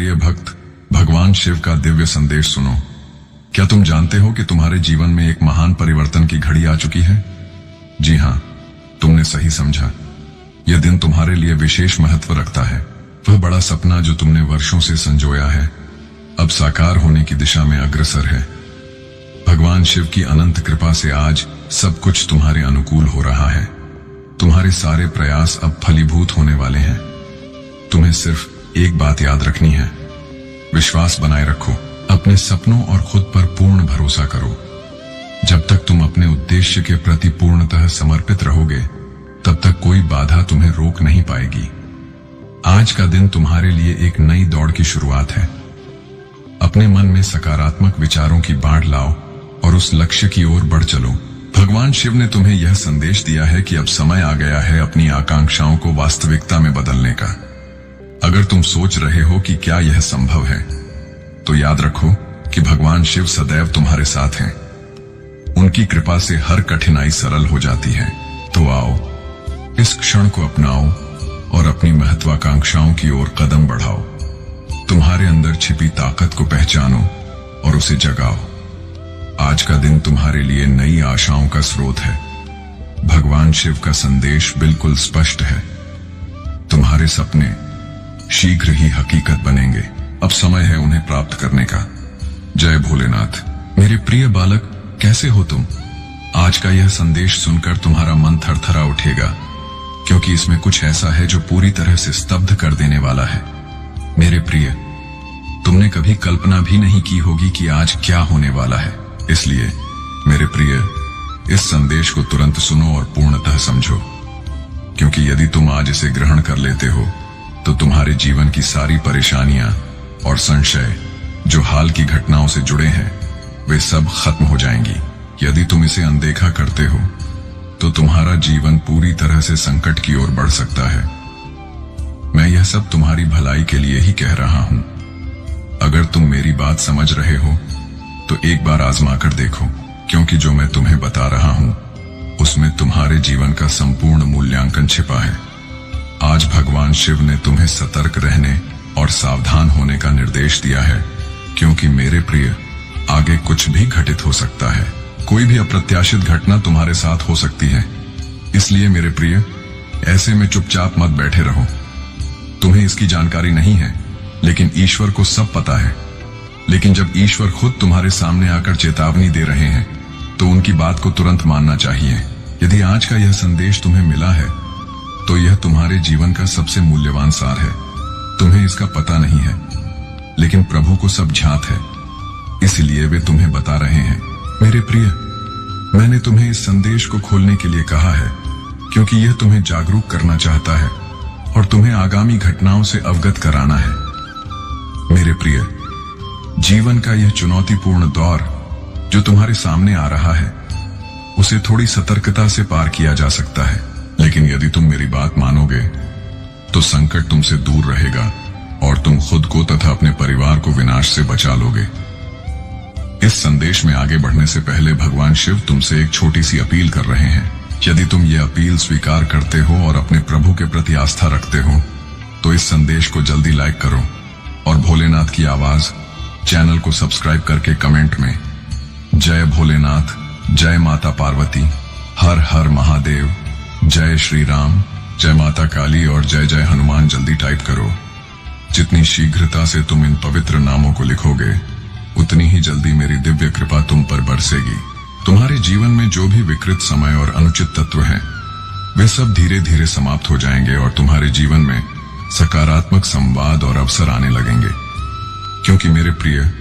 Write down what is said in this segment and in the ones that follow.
प्रिय भक्त, भगवान शिव का दिव्य संदेश सुनो। क्या तुम जानते हो कि तुम्हारे जीवन में एक महान परिवर्तन की घड़ी आ चुकी है? जी हां, तुमने सही समझा। यह दिन तुम्हारे लिए विशेष महत्व रखता है। वह बड़ा सपना जो तुमने वर्षों से संजोया है, अब साकार होने की दिशा में अग्रसर है। भगवान शिव की अनंत कृपा से आज सब कुछ तुम्हारे अनुकूल हो रहा है। तुम्हारे सारे प्रयास अब फलीभूत होने वाले हैं। तुम्हें सिर्फ एक बात याद रखनी है, विश्वास बनाए रखो। अपने सपनों और खुद पर पूर्ण भरोसा करो। जब तक तुम अपने उद्देश्य के प्रति पूर्णतः समर्पित रहोगे, तब तक कोई बाधा तुम्हें रोक नहीं पाएगी। आज का दिन तुम्हारे लिए एक नई दौड़ की शुरुआत है। अपने मन में सकारात्मक विचारों की बाढ़ लाओ और उस लक्ष्य की ओर बढ़ चलो। भगवान शिव ने तुम्हें यह संदेश दिया है कि अब समय आ गया है अपनी आकांक्षाओं को वास्तविकता में बदलने का। अगर तुम सोच रहे हो कि क्या यह संभव है, तो याद रखो कि भगवान शिव सदैव तुम्हारे साथ हैं। उनकी कृपा से हर कठिनाई सरल हो जाती है। तो आओ, इस क्षण को अपनाओ और अपनी महत्वाकांक्षाओं की ओर कदम बढ़ाओ। तुम्हारे अंदर छिपी ताकत को पहचानो और उसे जगाओ। आज का दिन तुम्हारे लिए नई आशाओं का स्रोत है। भगवान शिव का संदेश बिल्कुल स्पष्ट है। तुम्हारे सपने शीघ्र ही हकीकत बनेंगे। अब समय है उन्हें प्राप्त करने का। जय भोलेनाथ। मेरे प्रिय बालक, कैसे हो तुम? आज का यह संदेश सुनकर तुम्हारा मन थरथरा उठेगा, क्योंकि इसमें कुछ ऐसा है जो पूरी तरह से स्तब्ध कर देने वाला है। मेरे प्रिय, तुमने कभी कल्पना भी नहीं की होगी कि आज क्या होने वाला है। इसलिए मेरे प्रिय, इस संदेश को तुरंत सुनो और पूर्णतः समझो, क्योंकि यदि तुम आज इसे ग्रहण कर लेते हो, तो तुम्हारे जीवन की सारी परेशानियां और संशय जो हाल की घटनाओं से जुड़े हैं, वे सब खत्म हो जाएंगी। यदि तुम इसे अनदेखा करते हो, तो तुम्हारा जीवन पूरी तरह से संकट की ओर बढ़ सकता है। मैं यह सब तुम्हारी भलाई के लिए ही कह रहा हूं। अगर तुम मेरी बात समझ रहे हो, तो एक बार आजमा कर देखो, क्योंकि जो मैं तुम्हें बता रहा हूं, उसमें तुम्हारे जीवन का संपूर्ण मूल्यांकन छिपा है। आज भगवान शिव ने तुम्हें सतर्क रहने और सावधान होने का निर्देश दिया है, क्योंकि मेरे प्रिय, आगे कुछ भी घटित हो सकता है। कोई भी अप्रत्याशित घटना तुम्हारे साथ हो सकती है। इसलिए मेरे प्रिय, ऐसे में चुपचाप मत बैठे रहो। तुम्हें इसकी जानकारी नहीं है, लेकिन ईश्वर को सब पता है। लेकिन जब ईश्वर खुद तुम्हारे सामने आकर चेतावनी दे रहे हैं, तो उनकी बात को तुरंत मानना चाहिए। यदि आज का यह संदेश तुम्हें मिला है, तो यह तुम्हारे जीवन का सबसे मूल्यवान सार है। तुम्हें इसका पता नहीं है, लेकिन प्रभु को सब ज्ञात है, इसलिए वे तुम्हें बता रहे हैं। मेरे प्रिय, मैंने तुम्हें इस संदेश को खोलने के लिए कहा है, क्योंकि यह तुम्हें जागरूक करना चाहता है और तुम्हें आगामी घटनाओं से अवगत कराना है। मेरे प्रिय, जीवन का यह चुनौतीपूर्ण दौर जो तुम्हारे सामने आ रहा है, उसे थोड़ी सतर्कता से पार किया जा सकता है। लेकिन यदि तुम मेरी बात मानोगे, तो संकट तुमसे दूर रहेगा और तुम खुद को तथा अपने परिवार को विनाश से बचा लोगे। इस संदेश में आगे बढ़ने से पहले भगवान शिव तुमसे एक छोटी सी अपील कर रहे हैं। यदि तुम ये अपील स्वीकार करते हो और अपने प्रभु के प्रति आस्था रखते हो, तो इस संदेश को जल्दी लाइक करो और भोलेनाथ की आवाज चैनल को सब्सक्राइब करके कमेंट में जय भोलेनाथ, जय माता पार्वती, हर हर महादेव, जय श्री राम, जय माता काली और जय जय हनुमान जल्दी टाइप करो। जितनी शीघ्रता से तुम इन पवित्र नामों को लिखोगे, उतनी ही जल्दी मेरी दिव्य कृपा तुम पर बरसेगी। तुम्हारे जीवन में जो भी विकृत समय और अनुचित तत्व हैं, वे सब धीरे धीरे समाप्त हो जाएंगे और तुम्हारे जीवन में सकारात्मक संवाद और अवसर आने लगेंगे। क्योंकि मेरे प्रिय,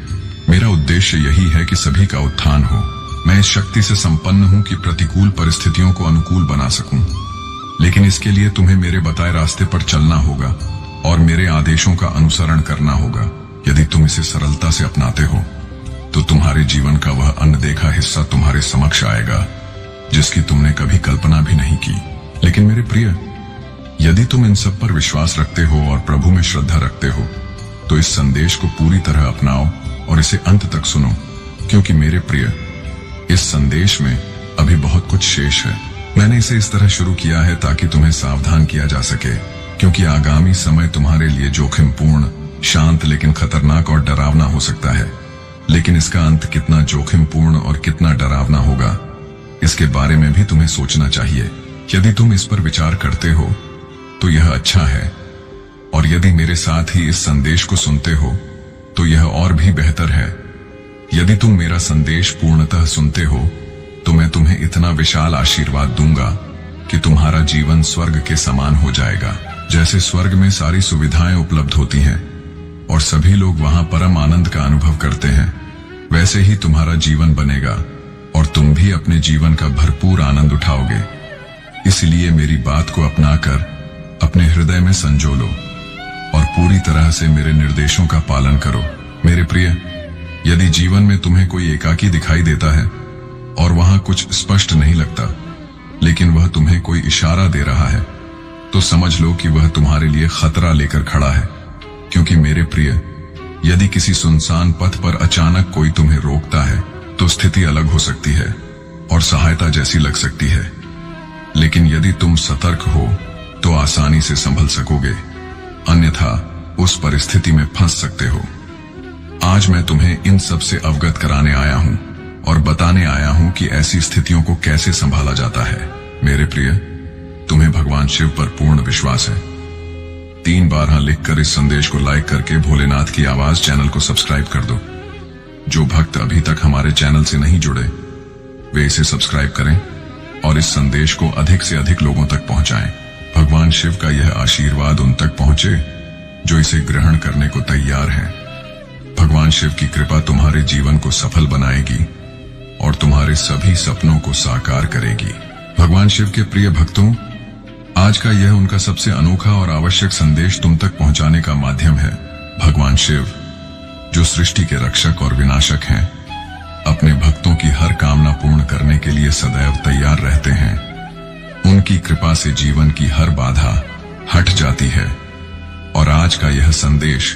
मेरा उद्देश्य यही है कि सभी का उत्थान हो। मैं इस शक्ति से संपन्न हूं कि प्रतिकूल परिस्थितियों को अनुकूल बना सकूं। लेकिन इसके लिए तुम्हें मेरे बताए रास्ते पर चलना होगा और मेरे आदेशों का अनुसरण करना होगा। यदि तुम इसे सरलता से अपनाते हो, तो तुम्हारे जीवन का वह अनदेखा हिस्सा तुम्हारे समक्ष आएगा, जिसकी तुमने कभी कल्पना भी नहीं की। लेकिन मेरे प्रिय, यदि तुम इन सब पर विश्वास रखते हो और प्रभु में श्रद्धा रखते हो, तो इस संदेश को पूरी तरह अपनाओ और इसे अंत तक सुनो। क्योंकि मेरे प्रिय, इस संदेश में अभी बहुत कुछ शेष है। मैंने इसे इस तरह शुरू किया है ताकि तुम्हें सावधान किया जा सके, क्योंकि आगामी समय तुम्हारे लिए जोखिमपूर्ण शांत लेकिन खतरनाक और डरावना हो सकता है, लेकिन इसका अंत कितना जोखिमपूर्ण और कितना डरावना होगा, इसके बारे में भी तुम्हें सोचना चाहिए। यदि तुम इस पर विचार करते हो तो यह अच्छा है, और यदि मेरे साथ ही इस संदेश को सुनते हो तो यह और भी बेहतर है। यदि तुम मेरा संदेश पूर्णतः सुनते हो तो मैं तुम्हें इतना विशाल आशीर्वाद दूंगा कि तुम्हारा जीवन स्वर्ग के समान हो जाएगा। जैसे स्वर्ग में सारी सुविधाएं उपलब्ध होती हैं और सभी लोग वहां परम आनंद का अनुभव करते हैं, वैसे ही तुम्हारा जीवन बनेगा और तुम भी अपने जीवन का भरपूर आनंद उठाओगे। इसलिए मेरी बात को अपनाकर अपने हृदय में संजो लो और पूरी तरह से मेरे निर्देशों का पालन करो। मेरे प्रिय, यदि जीवन में तुम्हें कोई एकाकी दिखाई देता है और वहां कुछ स्पष्ट नहीं लगता, लेकिन वह तुम्हें कोई इशारा दे रहा है, तो समझ लो कि वह तुम्हारे लिए खतरा लेकर खड़ा है। क्योंकि मेरे प्रिय, यदि किसी सुनसान पथ पर अचानक कोई तुम्हें रोकता है तो स्थिति अलग हो सकती है और सहायता जैसी लग सकती है, लेकिन यदि तुम सतर्क हो तो आसानी से संभल सकोगे, अन्यथा उस परिस्थिति में फंस सकते हो। आज मैं तुम्हें इन सब से अवगत कराने आया हूं और बताने आया हूं कि ऐसी स्थितियों को कैसे संभाला जाता है। मेरे प्रिय, तुम्हें भगवान शिव पर पूर्ण विश्वास है? 3 बार हाँ लिखकर इस संदेश को लाइक करके भोलेनाथ की आवाज चैनल को सब्सक्राइब कर दो। जो भक्त अभी तक हमारे चैनल से नहीं जुड़े वे इसे सब्सक्राइब करें और इस संदेश को अधिक से अधिक लोगों तक पहुंचाएं। भगवान शिव का यह आशीर्वाद उन तक पहुंचे जो इसे ग्रहण करने को तैयार हैं। भगवान शिव की कृपा तुम्हारे जीवन को सफल बनाएगी और तुम्हारे सभी सपनों को साकार करेगी। भगवान शिव के प्रिय भक्तों, आज का यह उनका सबसे अनोखा और आवश्यक संदेश तुम तक पहुंचाने का माध्यम है। भगवान शिव, जो सृष्टि के रक्षक और विनाशक हैं, अपने भक्तों की हर कामना पूर्ण करने के लिए सदैव तैयार रहते हैं। उनकी कृपा से जीवन की हर बाधा हट जाती है और आज का यह संदेश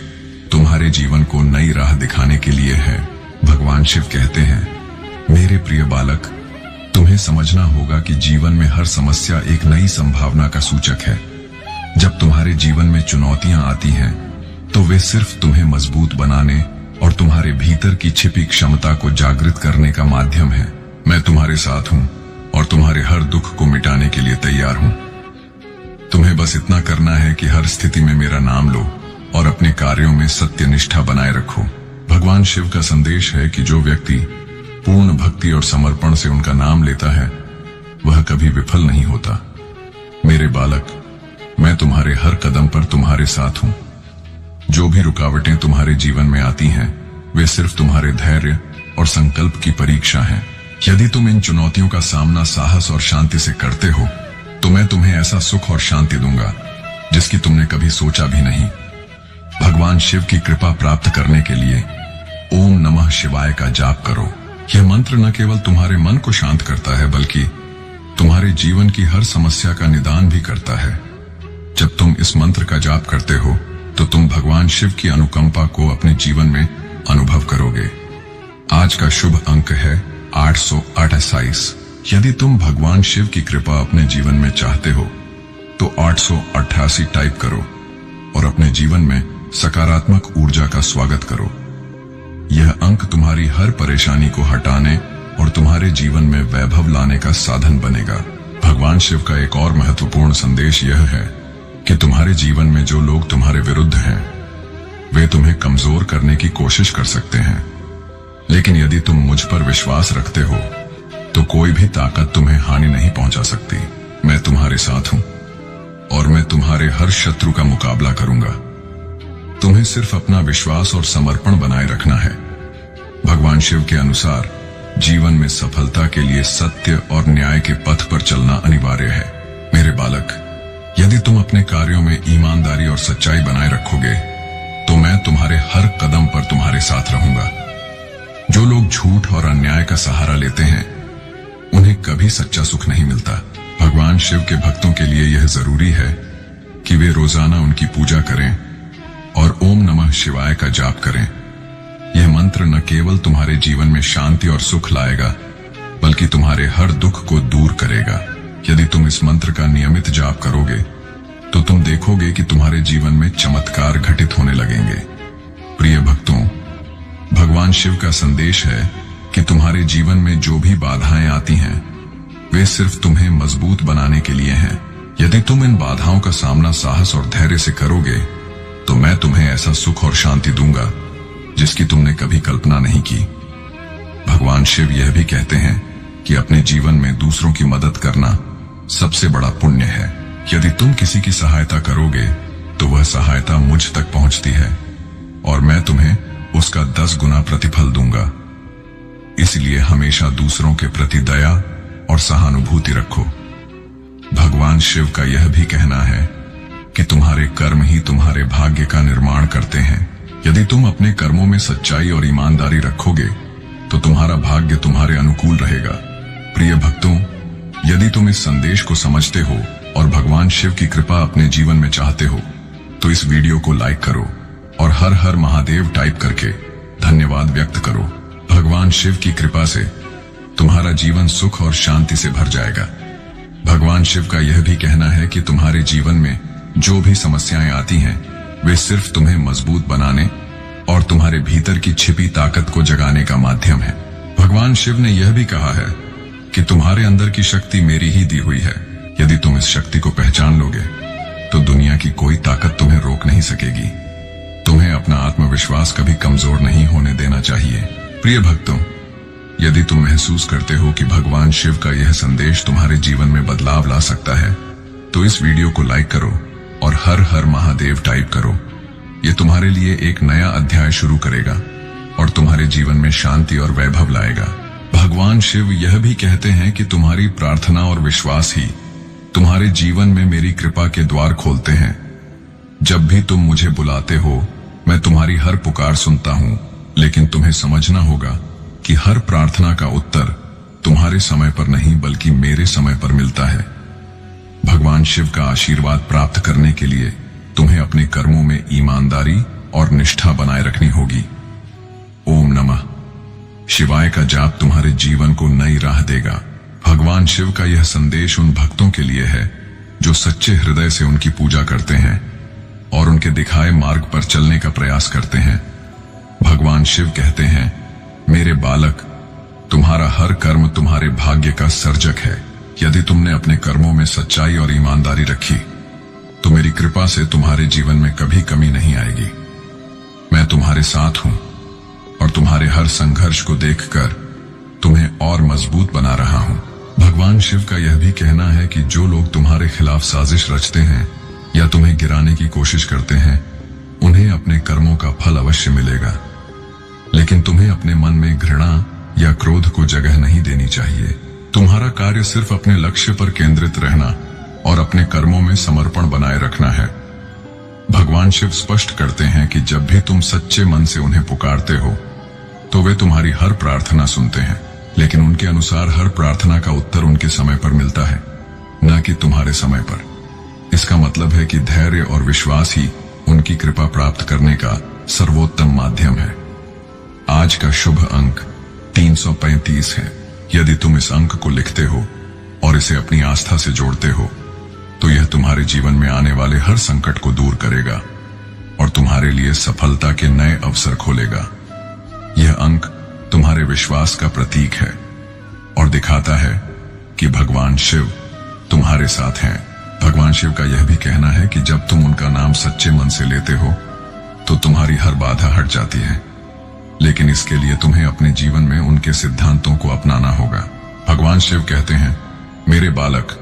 तुम्हारे जीवन को नई राह दिखाने के लिए है। भगवान शिव कहते हैं, मेरे प्रिय बालक, तुम्हें समझना होगा कि जीवन में हर समस्या एक नई संभावना का सूचक है। जब तुम्हारे जीवन में चुनौतियां आती हैं तो वे सिर्फ तुम्हें मजबूत बनाने और तुम्हारे भीतर की छिपी क्षमता को जागृत करने का माध्यम है। मैं तुम्हारे साथ हूं और तुम्हारे हर दुख को मिटाने के लिए तैयार हूं। तुम्हें बस इतना करना है कि हर स्थिति में मेरा नाम लो और अपने कार्यों में सत्य निष्ठा बनाए रखो। भगवान शिव का संदेश है कि जो व्यक्ति पूर्ण भक्ति और समर्पण से उनका नाम लेता है वह कभी विफल नहीं होता। मेरे बालक, मैं तुम्हारे हर कदम पर तुम्हारे साथ हूं। जो भी रुकावटें तुम्हारे जीवन में आती हैं वे सिर्फ तुम्हारे धैर्य और संकल्प की परीक्षा हैं। यदि तुम इन चुनौतियों का सामना साहस और शांति से करते हो तो मैं तुम्हें ऐसा सुख और शांति दूंगा जिसकी तुमने कभी सोचा भी नहीं। भगवान शिव की कृपा प्राप्त करने के लिए ओम नमः शिवाय का जाप करो। यह मंत्र न केवल तुम्हारे मन को शांत करता है बल्कि तुम्हारे जीवन की हर समस्या का निदान भी करता है। जब तुम इस मंत्र का जाप करते हो तो तुम भगवान शिव की अनुकंपा को अपने जीवन में अनुभव करोगे। आज का शुभ अंक है 828। यदि तुम भगवान शिव की कृपा अपने जीवन में चाहते हो तो 888 टाइप करो और अपने जीवन में सकारात्मक ऊर्जा का स्वागत करो। यह अंक तुम्हारी हर परेशानी को हटाने और तुम्हारे जीवन में वैभव लाने का साधन बनेगा। भगवान शिव का एक और महत्वपूर्ण संदेश यह है कि तुम्हारे जीवन में जो लोग तुम्हारे विरुद्ध हैं वे तुम्हें कमजोर करने की कोशिश कर सकते हैं, लेकिन यदि तुम मुझ पर विश्वास रखते हो तो कोई भी ताकत तुम्हें हानि नहीं पहुंचा सकती। मैं तुम्हारे साथ हूं और मैं तुम्हारे हर शत्रु का मुकाबला करूंगा। तुम्हें सिर्फ अपना विश्वास और समर्पण बनाए रखना है। भगवान शिव के अनुसार जीवन में सफलता के लिए सत्य और न्याय के पथ पर चलना अनिवार्य है। मेरे बालक, यदि तुम अपने कार्यों में ईमानदारी और सच्चाई बनाए रखोगे तो मैं तुम्हारे हर कदम पर तुम्हारे साथ रहूंगा। जो लोग झूठ और अन्याय का सहारा लेते हैं उन्हें कभी सच्चा सुख नहीं मिलता। भगवान शिव के भक्तों के लिए यह जरूरी है कि वे रोजाना उनकी पूजा करें और ओम नमः शिवाय का जाप करें। यह मंत्र न केवल तुम्हारे जीवन में शांति और सुख लाएगा बल्कि तुम्हारे हर दुख को दूर करेगा। यदि तुम इस मंत्र का नियमित जाप करोगे तो तुम देखोगे कि तुम्हारे जीवन में चमत्कार घटित होने लगेंगे। शिव का संदेश है कि तुम्हारे जीवन में जो भी बाधाएं आती हैं वे सिर्फ तुम्हें मजबूत बनाने के लिए हैं। यदि तुम इन बाधाओं का सामना साहस और धैर्य से करोगे तो मैं तुम्हें ऐसा सुख और शांति दूंगा जिसकी तुमने कभी कल्पना नहीं की। भगवान शिव यह भी कहते हैं कि अपने जीवन में दूसरों की मदद करना सबसे बड़ा पुण्य है। यदि तुम किसी की सहायता करोगे तो वह सहायता मुझ तक पहुंचती है और मैं तुम्हें उसका 10 गुना प्रतिफल दूंगा। इसलिए हमेशा दूसरों के प्रति दया और सहानुभूति रखो। भगवान शिव का यह भी कहना है कि तुम्हारे कर्म ही तुम्हारे भाग्य का निर्माण करते हैं। यदि तुम अपने कर्मों में सच्चाई और ईमानदारी रखोगे तो तुम्हारा भाग्य तुम्हारे अनुकूल रहेगा। प्रिय भक्तों, यदि तुम इस संदेश को समझते हो और भगवान शिव की कृपा अपने जीवन में चाहते हो तो इस वीडियो को लाइक करो और हर हर महादेव टाइप करके धन्यवाद व्यक्त करो। भगवान शिव की कृपा से तुम्हारा जीवन सुख और शांति से भर जाएगा। भगवान शिव का यह भी कहना है कि तुम्हारे जीवन में जो भी समस्याएं आती हैं वे सिर्फ तुम्हें मजबूत बनाने और तुम्हारे भीतर की छिपी ताकत को जगाने का माध्यम है। भगवान शिव ने यह भी कहा है कि तुम्हारे अंदर की शक्ति मेरी ही दी हुई है। यदि तुम इस शक्ति को पहचान लोगे तो दुनिया की कोई ताकत तुम्हें रोक नहीं सकेगी। तुम्हें अपना आत्मविश्वास कभी कमजोर नहीं होने देना चाहिए। प्रिय भक्तों, यदि तुम महसूस करते हो कि भगवान शिव का यह संदेश तुम्हारे जीवन में बदलाव ला सकता है तो इस वीडियो को लाइक करो और हर हर महादेव टाइप करो। ये तुम्हारे लिए एक नया अध्याय शुरू करेगा और तुम्हारे जीवन में शांति और वैभव लाएगा। भगवान शिव यह भी कहते हैं कि तुम्हारी प्रार्थना और विश्वास ही तुम्हारे जीवन में मेरी कृपा के द्वार खोलते हैं। जब भी तुम मुझे बुलाते हो मैं तुम्हारी हर पुकार सुनता हूँ, लेकिन तुम्हें समझना होगा कि हर प्रार्थना का उत्तर तुम्हारे समय पर नहीं बल्कि मेरे समय पर मिलता है। भगवान शिव का आशीर्वाद प्राप्त करने के लिए तुम्हें अपने कर्मों में ईमानदारी और निष्ठा बनाए रखनी होगी। ओम नमः शिवाय का जाप तुम्हारे जीवन को नई राह देगा। भगवान शिव का यह संदेश उन भक्तों के लिए है जो सच्चे हृदय से उनकी पूजा करते हैं और उनके दिखाए मार्ग पर चलने का प्रयास करते हैं। भगवान शिव कहते हैं, मेरे बालक, तुम्हारा हर कर्म तुम्हारे भाग्य का सर्जक है। यदि तुमने अपने कर्मों में सच्चाई और ईमानदारी रखी तो मेरी कृपा से तुम्हारे जीवन में कभी कमी नहीं आएगी। मैं तुम्हारे साथ हूं और तुम्हारे हर संघर्ष को देखकर तुम्हें और मजबूत बना रहा हूं। भगवान शिव का यह भी कहना है कि जो लोग तुम्हारे खिलाफ साजिश रचते हैं या तुम्हें गिराने की कोशिश करते हैं उन्हें अपने कर्मों का फल अवश्य मिलेगा, लेकिन तुम्हें अपने मन में घृणा या क्रोध को जगह नहीं देनी चाहिए। तुम्हारा कार्य सिर्फ अपने लक्ष्य पर केंद्रित रहना और अपने कर्मों में समर्पण बनाए रखना है। भगवान शिव स्पष्ट करते हैं कि जब भी तुम सच्चे मन से उन्हें पुकारते हो तो वे तुम्हारी हर प्रार्थना सुनते हैं, लेकिन उनके अनुसार हर प्रार्थना का उत्तर उनके समय पर मिलता है, न कि तुम्हारे समय पर। इसका मतलब है कि धैर्य और विश्वास ही उनकी कृपा प्राप्त करने का सर्वोत्तम माध्यम है। आज का शुभ अंक 335 है। यदि तुम इस अंक को लिखते हो और इसे अपनी आस्था से जोड़ते हो तो यह तुम्हारे जीवन में आने वाले हर संकट को दूर करेगा और तुम्हारे लिए सफलता के नए अवसर खोलेगा। यह अंक तुम्हारे विश्वास का प्रतीक है और दिखाता है कि भगवान शिव तुम्हारे साथ हैं। भगवान शिव का यह भी कहना है कि जब तुम उनका नाम सच्चे मन से लेते हो तो तुम्हारी हर बाधा हट जाती है, लेकिन इसके लिए तुम्हें अपने जीवन में उनके सिद्धांतों को अपनाना होगा। भगवान शिव कहते हैं, मेरे बालक,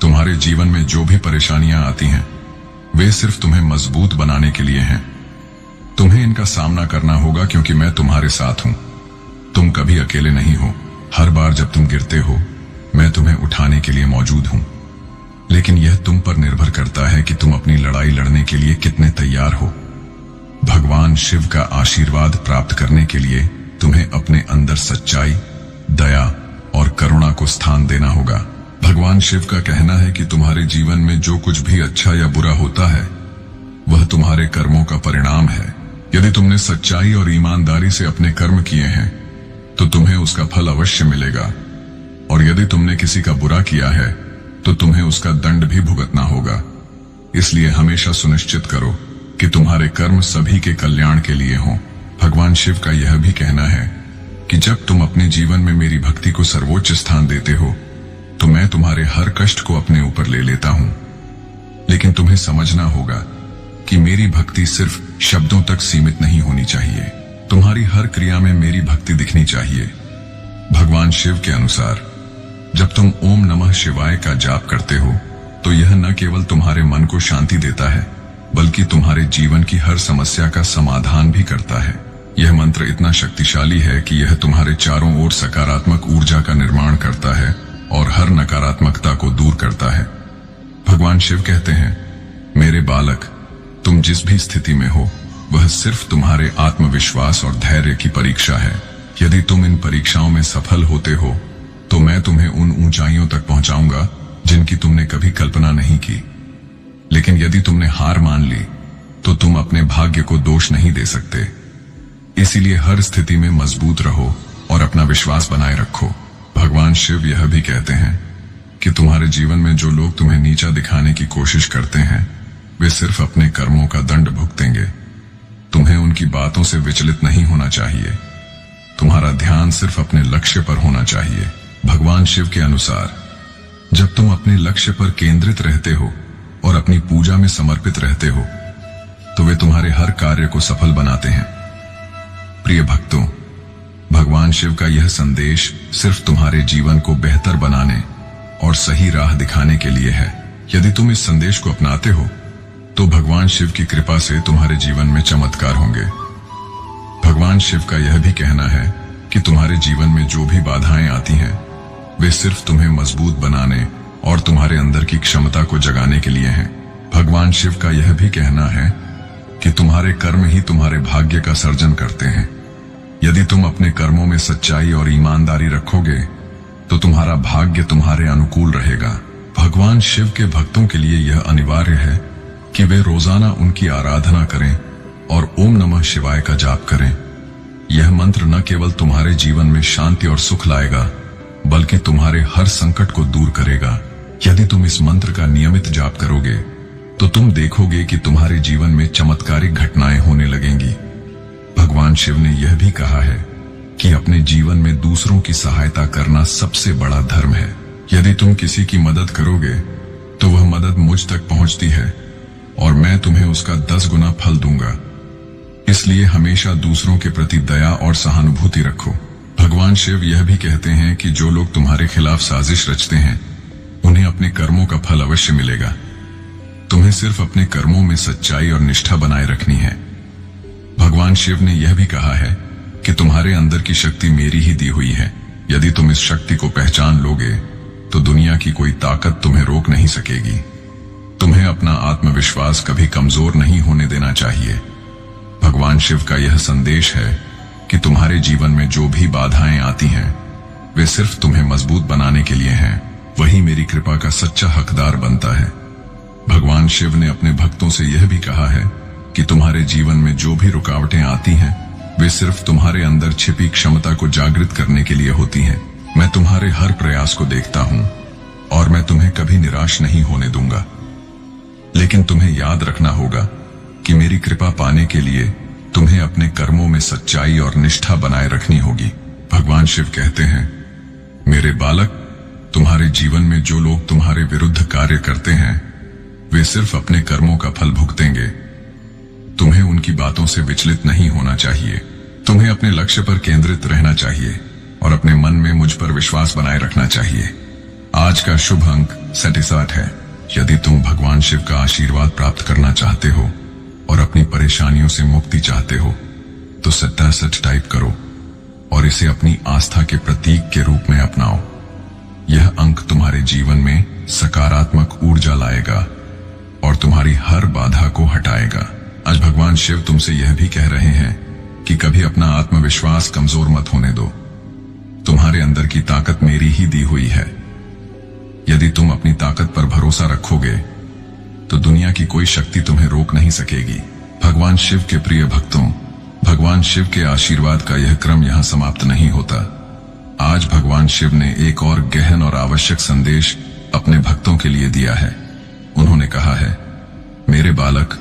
तुम्हारे जीवन में जो भी परेशानियां आती हैं वे सिर्फ तुम्हें मजबूत बनाने के लिए हैं। तुम्हें इनका सामना करना होगा क्योंकि मैं तुम्हारे साथ हूं। तुम कभी अकेले नहीं हो। हर बार जब तुम गिरते हो मैं तुम्हें उठाने के लिए मौजूद हूं, लेकिन यह तुम पर निर्भर करता है कि तुम अपनी लड़ाई लड़ने के लिए कितने तैयार हो। भगवान शिव का आशीर्वाद प्राप्त करने के लिए तुम्हें अपने अंदर सच्चाई, दया और करुणा को स्थान देना होगा। भगवान शिव का कहना है कि तुम्हारे जीवन में जो कुछ भी अच्छा या बुरा होता है वह तुम्हारे कर्मों का परिणाम है। यदि तुमने सच्चाई और ईमानदारी से अपने कर्म किए हैं तो तुम्हें उसका फल अवश्य मिलेगा, और यदि तुमने किसी का बुरा किया है तो तुम्हें उसका दंड भी भुगतना होगा। इसलिए हमेशा सुनिश्चित करो कि तुम्हारे कर्म सभी के कल्याण के लिए हों भगवान शिव का यह भी कहना है कि जब तुम अपने जीवन में मेरी भक्ति को सर्वोच्च स्थान देते हो तो मैं तुम्हारे हर कष्ट को अपने ऊपर ले लेता हूं। लेकिन तुम्हें समझना होगा कि मेरी भक्ति सिर्फ शब्दों तक सीमित नहीं होनी चाहिए, तुम्हारी हर क्रिया में मेरी भक्ति दिखनी चाहिए। भगवान शिव के अनुसार जब तुम ओम नमः शिवाय का जाप करते हो तो यह न केवल तुम्हारे मन को शांति देता है बल्कि तुम्हारे जीवन की हर समस्या का समाधान भी करता है। यह मंत्र इतना शक्तिशाली है कि यह तुम्हारे चारों ओर सकारात्मक ऊर्जा का निर्माण करता है और हर नकारात्मकता को दूर करता है। भगवान शिव कहते हैं, मेरे बालक, तुम जिस भी स्थिति में हो वह सिर्फ तुम्हारे आत्मविश्वास और धैर्य की परीक्षा है। यदि तुम इन परीक्षाओं में सफल होते हो तो मैं तुम्हें उन ऊंचाइयों तक पहुंचाऊंगा जिनकी तुमने कभी कल्पना नहीं की। लेकिन यदि तुमने हार मान ली तो तुम अपने भाग्य को दोष नहीं दे सकते। इसीलिए हर स्थिति में मजबूत रहो और अपना विश्वास बनाए रखो। भगवान शिव यह भी कहते हैं कि तुम्हारे जीवन में जो लोग तुम्हें नीचा दिखाने की कोशिश करते हैं वे सिर्फ अपने कर्मों का दंड भुगतेंगे। तुम्हें उनकी बातों से विचलित नहीं होना चाहिए, तुम्हारा ध्यान सिर्फ अपने लक्ष्य पर होना चाहिए। भगवान शिव के अनुसार जब तुम अपने लक्ष्य पर केंद्रित रहते हो और अपनी पूजा में समर्पित रहते हो तो वे तुम्हारे हर कार्य को सफल बनाते हैं। प्रिय भक्तों, भगवान शिव का यह संदेश सिर्फ तुम्हारे जीवन को बेहतर बनाने और सही राह दिखाने के लिए है। यदि तुम इस संदेश को अपनाते हो तो भगवान शिव की कृपा से तुम्हारे जीवन में चमत्कार होंगे। भगवान शिव का यह भी कहना है कि तुम्हारे जीवन में जो भी बाधाएं आती हैं वे सिर्फ तुम्हें मजबूत बनाने और तुम्हारे अंदर की क्षमता को जगाने के लिए हैं। भगवान शिव का यह भी कहना है कि तुम्हारे कर्म ही तुम्हारे भाग्य का सर्जन करते हैं। यदि तुम अपने कर्मों में सच्चाई और ईमानदारी रखोगे तो तुम्हारा भाग्य तुम्हारे अनुकूल रहेगा। भगवान शिव के भक्तों के लिए यह अनिवार्य है कि वे रोजाना उनकी आराधना करें और ओम नमः शिवाय का जाप करें। यह मंत्र न केवल तुम्हारे जीवन में शांति और सुख लाएगा बल्कि तुम्हारे हर संकट को दूर करेगा। यदि तुम इस मंत्र का नियमित जाप करोगे तो तुम देखोगे कि तुम्हारे जीवन में चमत्कारिक घटनाएं होने लगेंगी। भगवान शिव ने यह भी कहा है कि अपने जीवन में दूसरों की सहायता करना सबसे बड़ा धर्म है। यदि तुम किसी की मदद करोगे तो वह मदद मुझ तक पहुंचती है और मैं तुम्हें उसका 10 गुना फल दूंगा। इसलिए हमेशा दूसरों के प्रति दया और सहानुभूति रखो। भगवान शिव यह भी कहते हैं कि जो लोग तुम्हारे खिलाफ साजिश रचते हैं उन्हें अपने कर्मों का फल अवश्य मिलेगा। तुम्हें सिर्फ अपने कर्मों में सच्चाई और निष्ठा बनाए रखनी है। भगवान शिव ने यह भी कहा है कि तुम्हारे अंदर की शक्ति मेरी ही दी हुई है। यदि तुम इस शक्ति को पहचान लोगे तो दुनिया की कोई ताकत तुम्हें रोक नहीं सकेगी। तुम्हें अपना आत्मविश्वास कभी कमजोर नहीं होने देना चाहिए। भगवान शिव का यह संदेश है कि तुम्हारे जीवन में जो भी बाधाएं आती हैं वे सिर्फ तुम्हें मजबूत बनाने के लिए हैं। वही मेरी कृपा का सच्चा हकदार बनता है। भगवान शिव ने अपने भक्तों से यह भी कहा है कि तुम्हारे जीवन में जो भी रुकावटें आती हैं वे सिर्फ तुम्हारे अंदर छिपी क्षमता को जागृत करने के लिए होती हैं। मैं तुम्हारे हर प्रयास को देखता हूं और मैं तुम्हें कभी निराश नहीं होने दूंगा। लेकिन तुम्हें याद रखना होगा कि मेरी कृपा पाने के लिए तुम्हें अपने कर्मों में सच्चाई और निष्ठा बनाए रखनी होगी। भगवान शिव कहते हैं, मेरे बालक, तुम्हारे जीवन में जो लोग तुम्हारे विरुद्ध कार्य करते हैं वे सिर्फ अपने कर्मों का फल भुगतेंगे। तुम्हें उनकी बातों से विचलित नहीं होना चाहिए। तुम्हें अपने लक्ष्य पर केंद्रित रहना चाहिए और अपने मन में मुझ पर विश्वास बनाए रखना चाहिए। आज का शुभ अंक 67 है। यदि तुम भगवान शिव का आशीर्वाद प्राप्त करना चाहते हो और अपनी परेशानियों से मुक्ति चाहते हो तो 67 टाइप करो और इसे अपनी आस्था के प्रतीक के रूप में अपनाओ। यह अंक तुम्हारे जीवन में सकारात्मक ऊर्जा लाएगा और तुम्हारी हर बाधा को हटाएगा। आज भगवान शिव तुमसे यह भी कह रहे हैं कि कभी अपना आत्मविश्वास कमजोर मत होने दो। तुम्हारे अंदर की ताकत मेरी ही दी हुई है। यदि तुम अपनी ताकत पर भरोसा रखोगे तो दुनिया की कोई शक्ति तुम्हें रोक नहीं सकेगी। भगवान शिव के प्रिय भक्तों, भगवान शिव के आशीर्वाद का यह क्रम यहां समाप्त नहीं होता। आज भगवान शिव ने एक और गहन और आवश्यक संदेश अपने भक्तों के लिए दिया है। उन्होंने कहा है, मेरे बालक,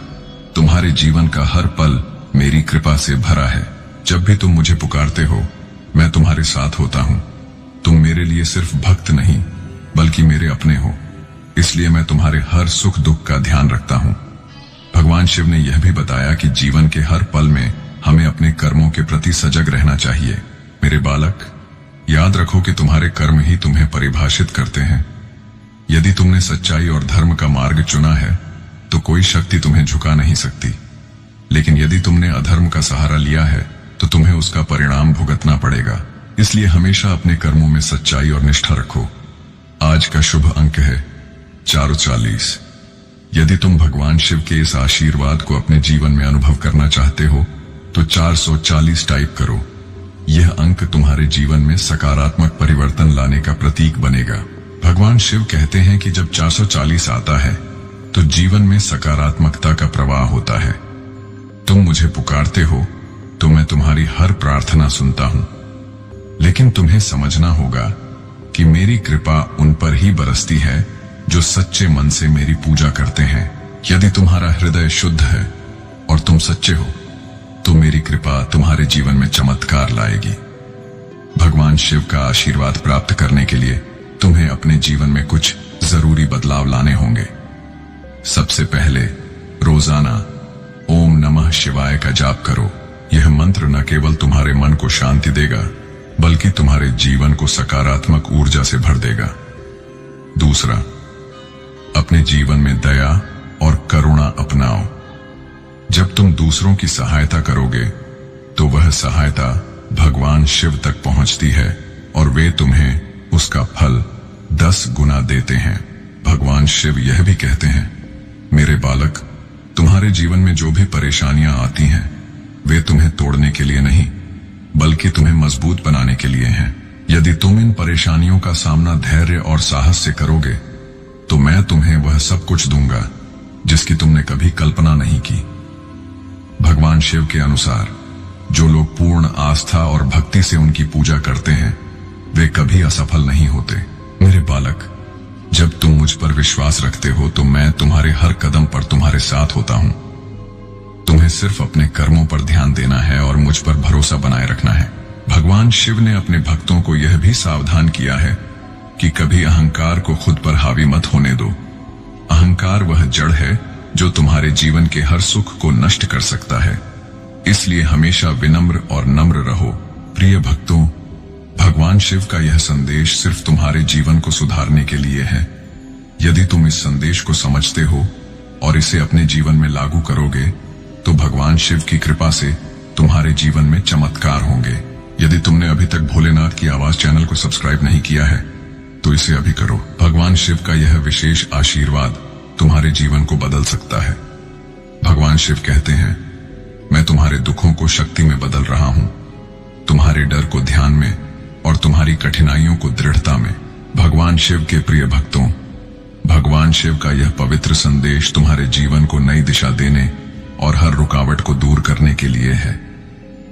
तुम्हारे जीवन का हर पल मेरी कृपा से भरा है। जब भी तुम मुझे पुकारते हो मैं तुम्हारे साथ होता हूं। तुम मेरे लिए सिर्फ भक्त नहीं बल्कि मेरे अपने हो, इसलिए मैं तुम्हारे हर सुख दुख का ध्यान रखता हूं। भगवान शिव ने यह भी बताया कि जीवन के हर पल में हमें अपने कर्मों के प्रति सजग रहना चाहिए। मेरे बालक, याद रखो कि तुम्हारे कर्म ही तुम्हें परिभाषित करते हैं। यदि तुमने सच्चाई और धर्म का मार्ग चुना है तो कोई शक्ति तुम्हें झुका नहीं सकती, लेकिन यदि तुमने अधर्म का सहारा लिया है तो तुम्हें उसका परिणाम भुगतना पड़ेगा। इसलिए हमेशा अपने कर्मों में सच्चाई और निष्ठा रखो। आज का शुभ अंक है 440। यदि तुम भगवान शिव के इस आशीर्वाद को अपने जीवन में अनुभव करना चाहते हो तो 440 टाइप करो। यह अंक तुम्हारे जीवन में सकारात्मक परिवर्तन लाने का प्रतीक बनेगा। भगवान शिव कहते हैं कि जब 440 आता है तो जीवन में सकारात्मकता का प्रवाह होता है। तुम मुझे पुकारते हो तो मैं तुम्हारी हर प्रार्थना सुनता हूं, लेकिन तुम्हें समझना होगा कि मेरी कृपा उन पर ही बरसती है जो सच्चे मन से मेरी पूजा करते हैं। यदि तुम्हारा हृदय शुद्ध है और तुम सच्चे हो तो मेरी कृपा तुम्हारे जीवन में चमत्कार लाएगी। भगवान शिव का आशीर्वाद प्राप्त करने के लिए तुम्हें अपने जीवन में कुछ जरूरी बदलाव लाने होंगे। सबसे पहले रोजाना ओम नमः शिवाय का जाप करो। यह मंत्र न केवल तुम्हारे मन को शांति देगा बल्कि तुम्हारे जीवन को सकारात्मक ऊर्जा से भर देगा। दूसरा, अपने जीवन में दया और करुणा अपनाओ। जब तुम दूसरों की सहायता करोगे तो वह सहायता भगवान शिव तक पहुंचती है और वे तुम्हें उसका फल 10 गुना देते हैं। भगवान शिव यह भी कहते हैं, मेरे बालक, तुम्हारे जीवन में जो भी परेशानियां आती हैं वे तुम्हें तोड़ने के लिए नहीं बल्कि तुम्हें मजबूत बनाने के लिए हैं। यदि तुम इन परेशानियों का सामना धैर्य और साहस से करोगे तो मैं तुम्हें वह सब कुछ दूंगा जिसकी तुमने कभी कल्पना नहीं की। भगवान शिव के अनुसार जो लोग पूर्ण आस्था और भक्ति से उनकी पूजा करते हैं वे कभी असफल नहीं होते। मेरे बालक, जब तुम मुझ पर विश्वास रखते हो तो मैं तुम्हारे हर कदम पर तुम्हारे साथ होता हूं। तुम्हें सिर्फ अपने कर्मों पर ध्यान देना है और मुझ पर भरोसा बनाए रखना है। भगवान शिव ने अपने भक्तों को यह भी सावधान किया है कि कभी अहंकार को खुद पर हावी मत होने दो। अहंकार वह जड़ है जो तुम्हारे जीवन के हर सुख को नष्ट कर सकता है, इसलिए हमेशा विनम्र और नम्र रहो। प्रिय भक्तों, भगवान शिव का यह संदेश सिर्फ तुम्हारे जीवन को सुधारने के लिए है। यदि तुम इस संदेश को समझते हो और इसे अपने जीवन में लागू करोगे तो भगवान शिव की कृपा से तुम्हारे जीवन में चमत्कार होंगे। यदि तुमने अभी तक भोलेनाथ की आवाज चैनल को सब्सक्राइब नहीं किया है तो इसे अभी करो। भगवान शिव का यह विशेष आशीर्वाद तुम्हारे जीवन को बदल सकता है। भगवान शिव कहते हैं, मैं तुम्हारे दुखों को शक्ति में बदल रहा हूं, तुम्हारे डर को ध्यान में और तुम्हारी कठिनाइयों को दृढ़ता में। भगवान शिव के प्रिय भक्तों, भगवान शिव का यह पवित्र संदेश तुम्हारे जीवन को नई दिशा देने और हर रुकावट को दूर करने के लिए है।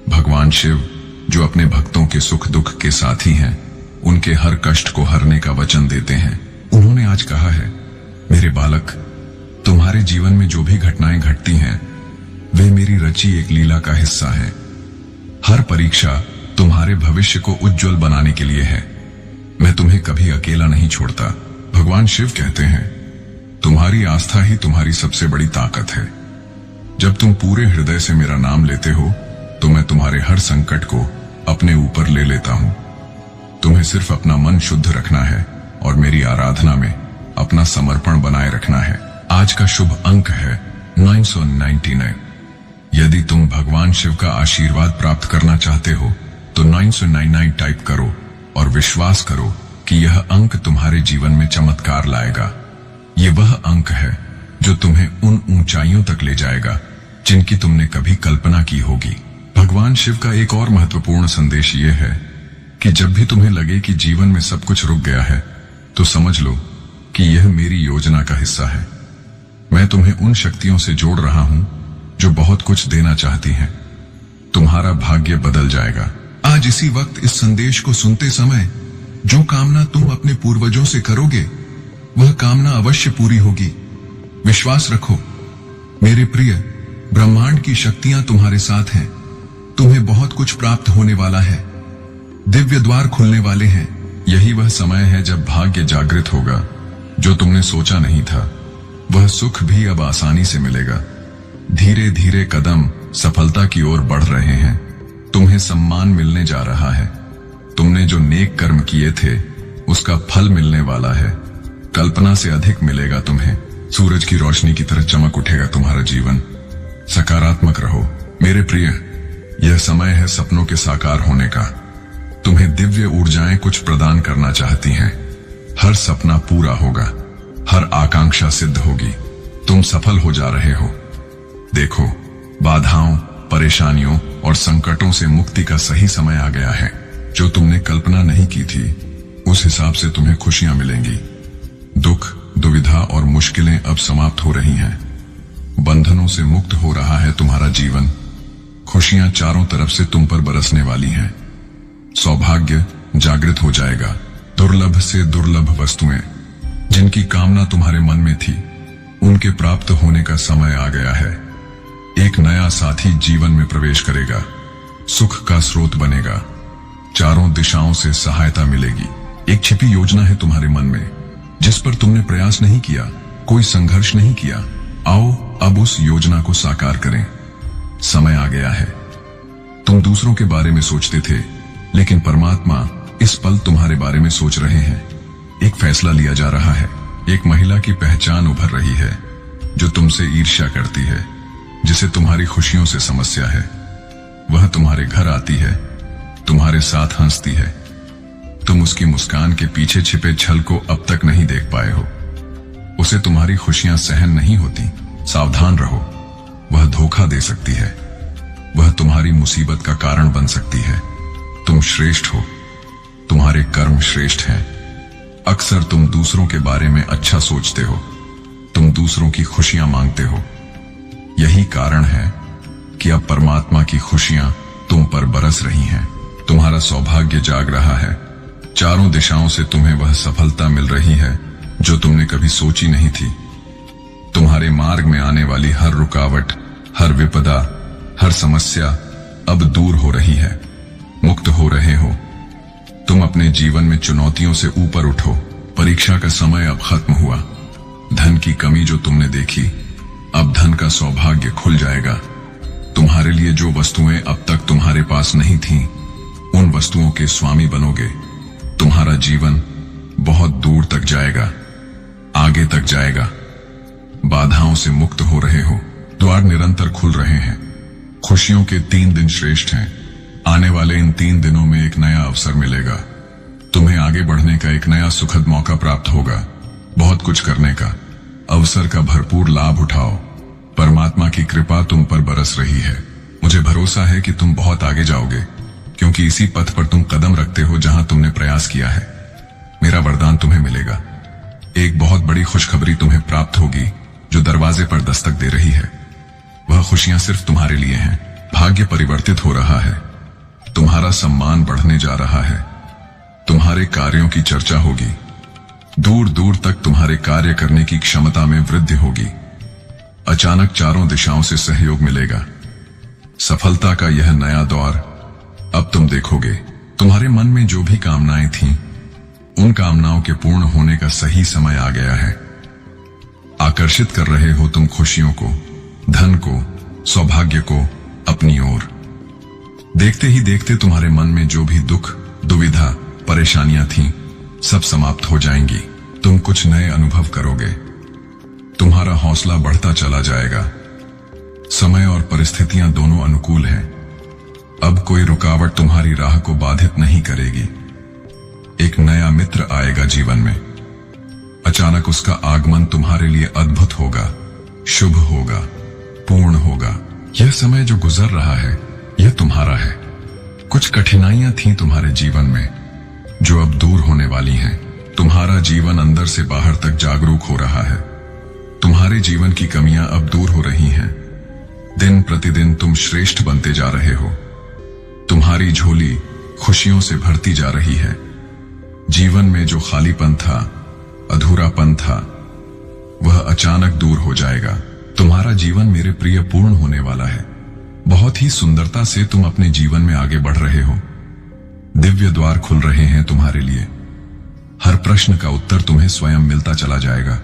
भगवान शिव जो अपने भक्तों के सुख दुख के साथी हैं, उनके हर कष्ट को हरने का वचन देते हैं। उन्होंने आज कहा है, मेरे बालक, तुम्हारे जीवन में जो भी घटनाएं घटती हैं वे मेरी रची एक लीला का हिस्सा है। हर परीक्षा तुम्हारे भविष्य को उज्जवल बनाने के लिए है। मैं तुम्हें कभी अकेला नहीं छोड़ता। भगवान शिव कहते हैं, तुम्हारी आस्था ही तुम्हारी सबसे बड़ी ताकत है। जब तुम पूरे हृदय से मेरा नाम लेते हो तो मैं तुम्हारे हर संकट को अपने ऊपर ले लेता हूं। तुम्हें सिर्फ अपना मन शुद्ध रखना है और मेरी आराधना में अपना समर्पण बनाए रखना है। आज का शुभ अंक है 999। यदि तुम भगवान शिव का आशीर्वाद प्राप्त करना चाहते हो तो 999 टाइप करो और विश्वास करो कि यह अंक तुम्हारे जीवन में चमत्कार लाएगा। ये वह अंक है जो तुम्हें उन ऊंचाइयों तक ले जाएगा जिनकी तुमने कभी कल्पना की होगी। भगवान शिव का एक और महत्वपूर्ण संदेश ये है कि जब भी तुम्हें लगे कि जीवन में सब कुछ रुक गया है तो समझ लो कि यह मेरी योजना का हिस्सा है। मैं तुम्हें उन शक्तियों से जोड़ रहा हूं जो बहुत कुछ देना चाहती हैं। तुम्हारा भाग्य बदल जाएगा। आज इसी वक्त इस संदेश को सुनते समय जो कामना तुम अपने पूर्वजों से करोगे वह कामना अवश्य पूरी होगी। विश्वास रखो मेरे प्रिय, ब्रह्मांड की शक्तियां तुम्हारे साथ हैं। तुम्हें बहुत कुछ प्राप्त होने वाला है। दिव्य द्वार खुलने वाले हैं। यही वह समय है जब भाग्य जागृत होगा। जो तुमने सोचा नहीं था वह सुख भी अब आसानी से मिलेगा। धीरे धीरे कदम सफलता की ओर बढ़ रहे हैं। तुम्हें सम्मान मिलने जा रहा है। तुमने जो नेक कर्म किए थे उसका फल मिलने वाला है। कल्पना से अधिक मिलेगा तुम्हें। सूरज की रोशनी की तरह चमक उठेगा तुम्हारा जीवन। सकारात्मक रहो मेरे प्रिय। यह समय है सपनों के साकार होने का। तुम्हें दिव्य ऊर्जाएं कुछ प्रदान करना चाहती हैं। हर सपना पूरा होगा। हर आकांक्षा सिद्ध होगी। तुम सफल हो जा रहे हो। देखो, बाधाओं, परेशानियों और संकटों से मुक्ति का सही समय आ गया है। जो तुमने कल्पना नहीं की थी उस हिसाब से तुम्हें खुशियां मिलेंगी। दुख, दुविधा और मुश्किलें अब समाप्त हो रही हैं। बंधनों से मुक्त हो रहा है तुम्हारा जीवन। खुशियां चारों तरफ से तुम पर बरसने वाली हैं। सौभाग्य जागृत हो जाएगा। दुर्लभ से दुर्लभ वस्तुएं जिनकी कामना तुम्हारे मन में थी उनके प्राप्त होने का समय आ गया है। एक नया साथी जीवन में प्रवेश करेगा। सुख का स्रोत बनेगा। चारों दिशाओं से सहायता मिलेगी। एक छिपी योजना है तुम्हारे मन में जिस पर तुमने प्रयास नहीं किया, कोई संघर्ष नहीं किया। आओ अब उस योजना को साकार करें। समय आ गया है। तुम दूसरों के बारे में सोचते थे लेकिन परमात्मा इस पल तुम्हारे बारे में सोच रहे हैं। एक फैसला लिया जा रहा है। एक महिला की पहचान उभर रही है जो तुमसे ईर्ष्या करती है, जिसे तुम्हारी खुशियों से समस्या है। वह तुम्हारे घर आती है, तुम्हारे साथ हंसती है। तुम उसकी मुस्कान के पीछे छिपे छल को अब तक नहीं देख पाए हो। उसे तुम्हारी खुशियां सहन नहीं होती। सावधान रहो, वह धोखा दे सकती है। वह तुम्हारी मुसीबत का कारण बन सकती है। तुम श्रेष्ठ हो। तुम्हारे कर्म श्रेष्ठ हैं। अक्सर तुम दूसरों के बारे में अच्छा सोचते हो। तुम दूसरों की खुशियां मांगते हो। यही कारण है कि अब परमात्मा की खुशियां तुम पर बरस रही हैं। तुम्हारा सौभाग्य जाग रहा है। चारों दिशाओं से तुम्हें वह सफलता मिल रही है जो तुमने कभी सोची नहीं थी। तुम्हारे मार्ग में आने वाली हर रुकावट, हर विपदा, हर समस्या अब दूर हो रही है। मुक्त हो रहे हो। तुम अपने जीवन में चुनौतियों से ऊपर उठो। परीक्षा का समय अब खत्म हुआ। धन की कमी जो तुमने देखी, अब धन का सौभाग्य खुल जाएगा। तुम्हारे लिए जो वस्तुएं अब तक तुम्हारे पास नहीं थीं, उन वस्तुओं के स्वामी बनोगे। तुम्हारा जीवन बहुत दूर तक जाएगा, आगे तक जाएगा। बाधाओं से मुक्त हो रहे हो। द्वार निरंतर खुल रहे हैं। खुशियों के 3 दिन श्रेष्ठ हैं। आने वाले इन 3 दिनों में एक नया अवसर मिलेगा। तुम्हें आगे बढ़ने का एक नया सुखद मौका प्राप्त होगा। बहुत कुछ करने का अवसर का भरपूर लाभ उठाओ। परमात्मा की कृपा तुम पर बरस रही है। मुझे भरोसा है कि तुम बहुत आगे जाओगे, क्योंकि इसी पथ पर तुम कदम रखते हो जहां तुमने प्रयास किया है। मेरा वरदान तुम्हें मिलेगा। एक बहुत बड़ी खुशखबरी तुम्हें प्राप्त होगी जो दरवाजे पर दस्तक दे रही है। वह खुशियां सिर्फ तुम्हारे लिए हैं। भाग्य परिवर्तित हो रहा है। तुम्हारा सम्मान बढ़ने जा रहा है। तुम्हारे कार्यों की चर्चा होगी। दूर दूर तक तुम्हारे कार्य करने की क्षमता में वृद्धि होगी। अचानक चारों दिशाओं से सहयोग मिलेगा। सफलता का यह नया दौर अब तुम देखोगे। तुम्हारे मन में जो भी कामनाएं थीं, उन कामनाओं के पूर्ण होने का सही समय आ गया है। आकर्षित कर रहे हो तुम खुशियों को, धन को, सौभाग्य को अपनी ओर। देखते ही देखते तुम्हारे मन में जो भी दुख, दुविधा, परेशानियां थीं, सब समाप्त हो जाएंगी। तुम कुछ नए अनुभव करोगे। तुम्हारा हौसला बढ़ता चला जाएगा। समय और परिस्थितियां दोनों अनुकूल हैं। अब कोई रुकावट तुम्हारी राह को बाधित नहीं करेगी। एक नया मित्र आएगा जीवन में। अचानक उसका आगमन तुम्हारे लिए अद्भुत होगा, शुभ होगा, पूर्ण होगा। यह समय जो गुजर रहा है यह तुम्हारा है। कुछ कठिनाइयां थीं तुम्हारे जीवन में जो अब दूर होने वाली हैं। तुम्हारा जीवन अंदर से बाहर तक जागरूक हो रहा है। तुम्हारे जीवन की कमियां अब दूर हो रही हैं। दिन प्रतिदिन तुम श्रेष्ठ बनते जा रहे हो। तुम्हारी झोली खुशियों से भरती जा रही है। जीवन में जो खालीपन था, अधूरापन था, वह अचानक दूर हो जाएगा। तुम्हारा जीवन मेरे प्रिय पूर्ण होने वाला है। बहुत ही सुंदरता से तुम अपने जीवन में आगे बढ़ रहे हो। दिव्य द्वार खुल रहे हैं तुम्हारे लिए। हर प्रश्न का उत्तर तुम्हें स्वयं मिलता चला जाएगा।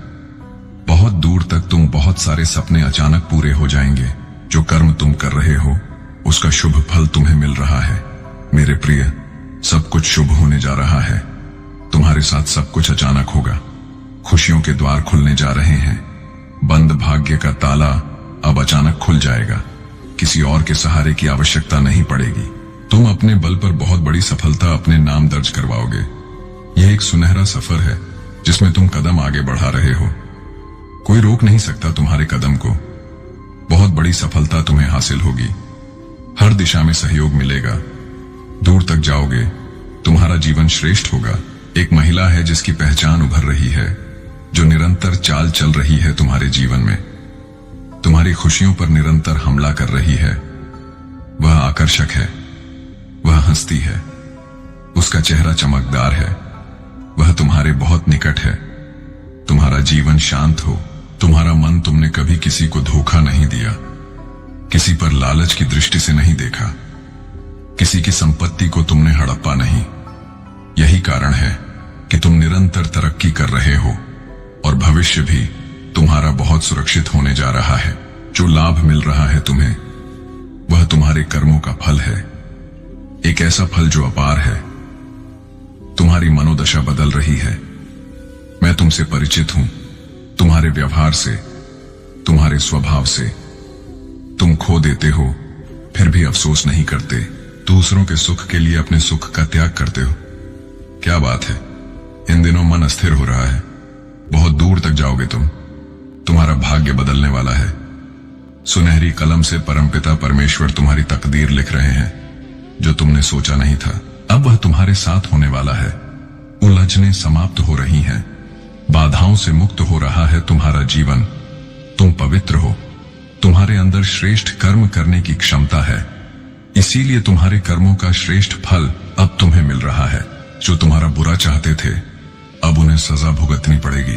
बहुत दूर तक तुम बहुत सारे सपने अचानक पूरे हो जाएंगे। जो कर्म तुम कर रहे हो उसका शुभ फल तुम्हें मिल रहा है। मेरे प्रिय, सब कुछ शुभ होने जा रहा है। तुम्हारे साथ सब कुछ अचानक होगा। खुशियों के द्वार खुलने जा रहे हैं। बंद भाग्य का ताला अब अचानक खुल जाएगा। किसी और के सहारे की आवश्यकता नहीं पड़ेगी। तुम अपने बल पर बहुत बड़ी सफलता अपने नाम दर्ज करवाओगे। यह एक सुनहरा सफर है जिसमें तुम कदम आगे बढ़ा रहे हो। कोई रोक नहीं सकता तुम्हारे कदम को। बहुत बड़ी सफलता तुम्हें हासिल होगी। हर दिशा में सहयोग मिलेगा। दूर तक जाओगे। तुम्हारा जीवन श्रेष्ठ होगा। एक महिला है जिसकी पहचान उभर रही है, जो निरंतर चाल चल रही है तुम्हारे जीवन में। तुम्हारी खुशियों पर निरंतर हमला कर रही है। वह आकर्षक है। वह हंसती है। उसका चेहरा चमकदार है। वह तुम्हारे बहुत निकट है। तुम्हारा जीवन शांत हो। तुम्हारा मन तुमने कभी किसी को धोखा नहीं दिया। किसी पर लालच की दृष्टि से नहीं देखा। किसी की संपत्ति को तुमने हड़पा नहीं। यही कारण है कि तुम निरंतर तरक्की कर रहे हो और भविष्य भी तुम्हारा बहुत सुरक्षित होने जा रहा है। जो लाभ मिल रहा है तुम्हें, वह तुम्हारे कर्मों का फल है। एक ऐसा फल जो अपार है। तुम्हारी मनोदशा बदल रही है। मैं तुमसे परिचित हूं। तुम्हारे व्यवहार से, तुम्हारे स्वभाव से। तुम खो देते हो फिर भी अफसोस नहीं करते। दूसरों के सुख के लिए अपने सुख का त्याग करते हो। क्या बात है, इन दिनों मन अस्थिर हो रहा है। बहुत दूर तक जाओगे तुम। तुम्हारा भाग्य बदलने वाला है। सुनहरी कलम से परमपिता परमेश्वर तुम्हारी तकदीर लिख रहे हैं। जो तुमने सोचा नहीं था, अब वह तुम्हारे साथ होने वाला है। उलझनें समाप्त हो रही हैं। बाधाओं से मुक्त हो रहा है तुम्हारा जीवन। तुम पवित्र हो। तुम्हारे अंदर श्रेष्ठ कर्म करने की क्षमता है। इसीलिए तुम्हारे कर्मों का श्रेष्ठ फल अब तुम्हें मिल रहा है। जो तुम्हारा बुरा चाहते थे, अब उन्हें सजा भुगतनी पड़ेगी।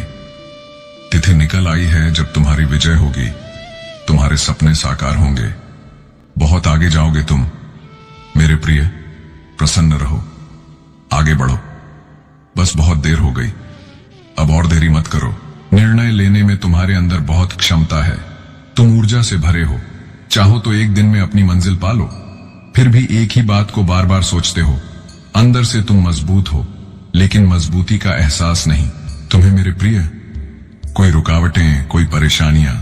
तिथि निकल आई है जब तुम्हारी विजय होगी। तुम्हारे सपने साकार होंगे। बहुत आगे जाओगे तुम। मेरे प्रिय, प्रसन्न रहो। आगे बढ़ो। बस बहुत देर हो गई। अब और देरी मत करो। निर्णय लेने में तुम्हारे अंदर बहुत क्षमता है। तुम ऊर्जा से भरे हो। चाहो तो एक दिन में अपनी मंजिल पा लो। फिर भी एक ही बात को बार बार सोचते हो। अंदर से तुम मजबूत हो, लेकिन मजबूती का एहसास नहीं। तुम्हें मेरे प्रिय, कोई रुकावटें, कोई परेशानियां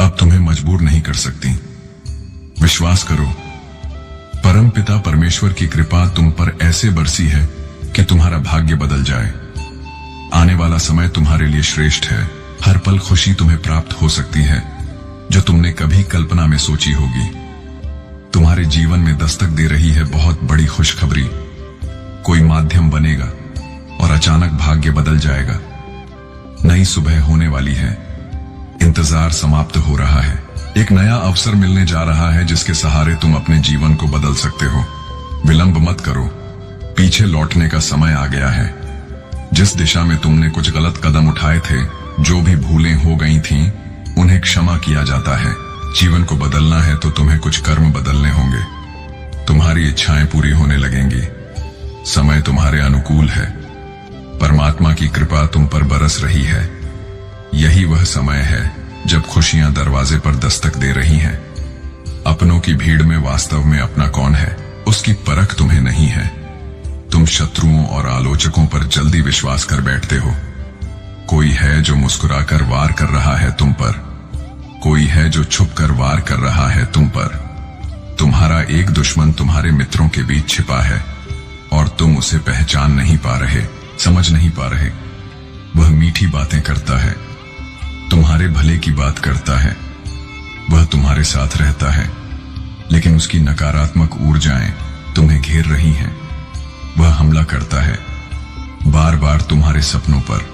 अब तुम्हें मजबूर नहीं कर सकती। विश्वास करो, परमपिता परमेश्वर की कृपा तुम पर ऐसे बरसी है कि तुम्हारा भाग्य बदल जाए। आने वाला समय तुम्हारे लिए श्रेष्ठ है। हर पल खुशी तुम्हें प्राप्त हो सकती है जो तुमने कभी कल्पना में सोची होगी। तुम्हारे जीवन में दस्तक दे रही है बहुत बड़ी खुशखबरी। कोई माध्यम बनेगा और अचानक भाग्य बदल जाएगा। नई सुबह होने वाली है। इंतजार समाप्त हो रहा है। एक नया अवसर मिलने जा रहा है जिसके सहारे तुम अपने जीवन को बदल सकते हो। विलंब मत करो। पीछे लौटने का समय आ गया है। जिस दिशा में तुमने कुछ गलत कदम उठाए थे, जो भी भूलें हो गई थीं, उन्हें क्षमा किया जाता है। जीवन को बदलना है तो तुम्हें कुछ कर्म बदलने होंगे। तुम्हारी इच्छाएं पूरी होने लगेंगी। समय तुम्हारे अनुकूल है। परमात्मा की कृपा तुम पर बरस रही है। यही वह समय है जब खुशियां दरवाजे पर दस्तक दे रही हैं। अपनों की भीड़ में वास्तव में अपना कौन है, उसकी परख तुम्हें नहीं है। तुम शत्रुओं और आलोचकों पर जल्दी विश्वास कर बैठते हो। कोई है जो मुस्कुराकर वार कर रहा है तुम पर। कोई है जो छुपकर वार कर रहा है तुम पर। तुम्हारा एक दुश्मन तुम्हारे मित्रों के बीच छिपा है और तुम उसे पहचान नहीं पा रहे, समझ नहीं पा रहे। वह मीठी बातें करता है, तुम्हारे भले की बात करता है। वह तुम्हारे साथ रहता है, लेकिन उसकी नकारात्मक ऊर्जाएं तुम्हें घेर रही हैं। वह हमला करता है बार बार तुम्हारे सपनों पर।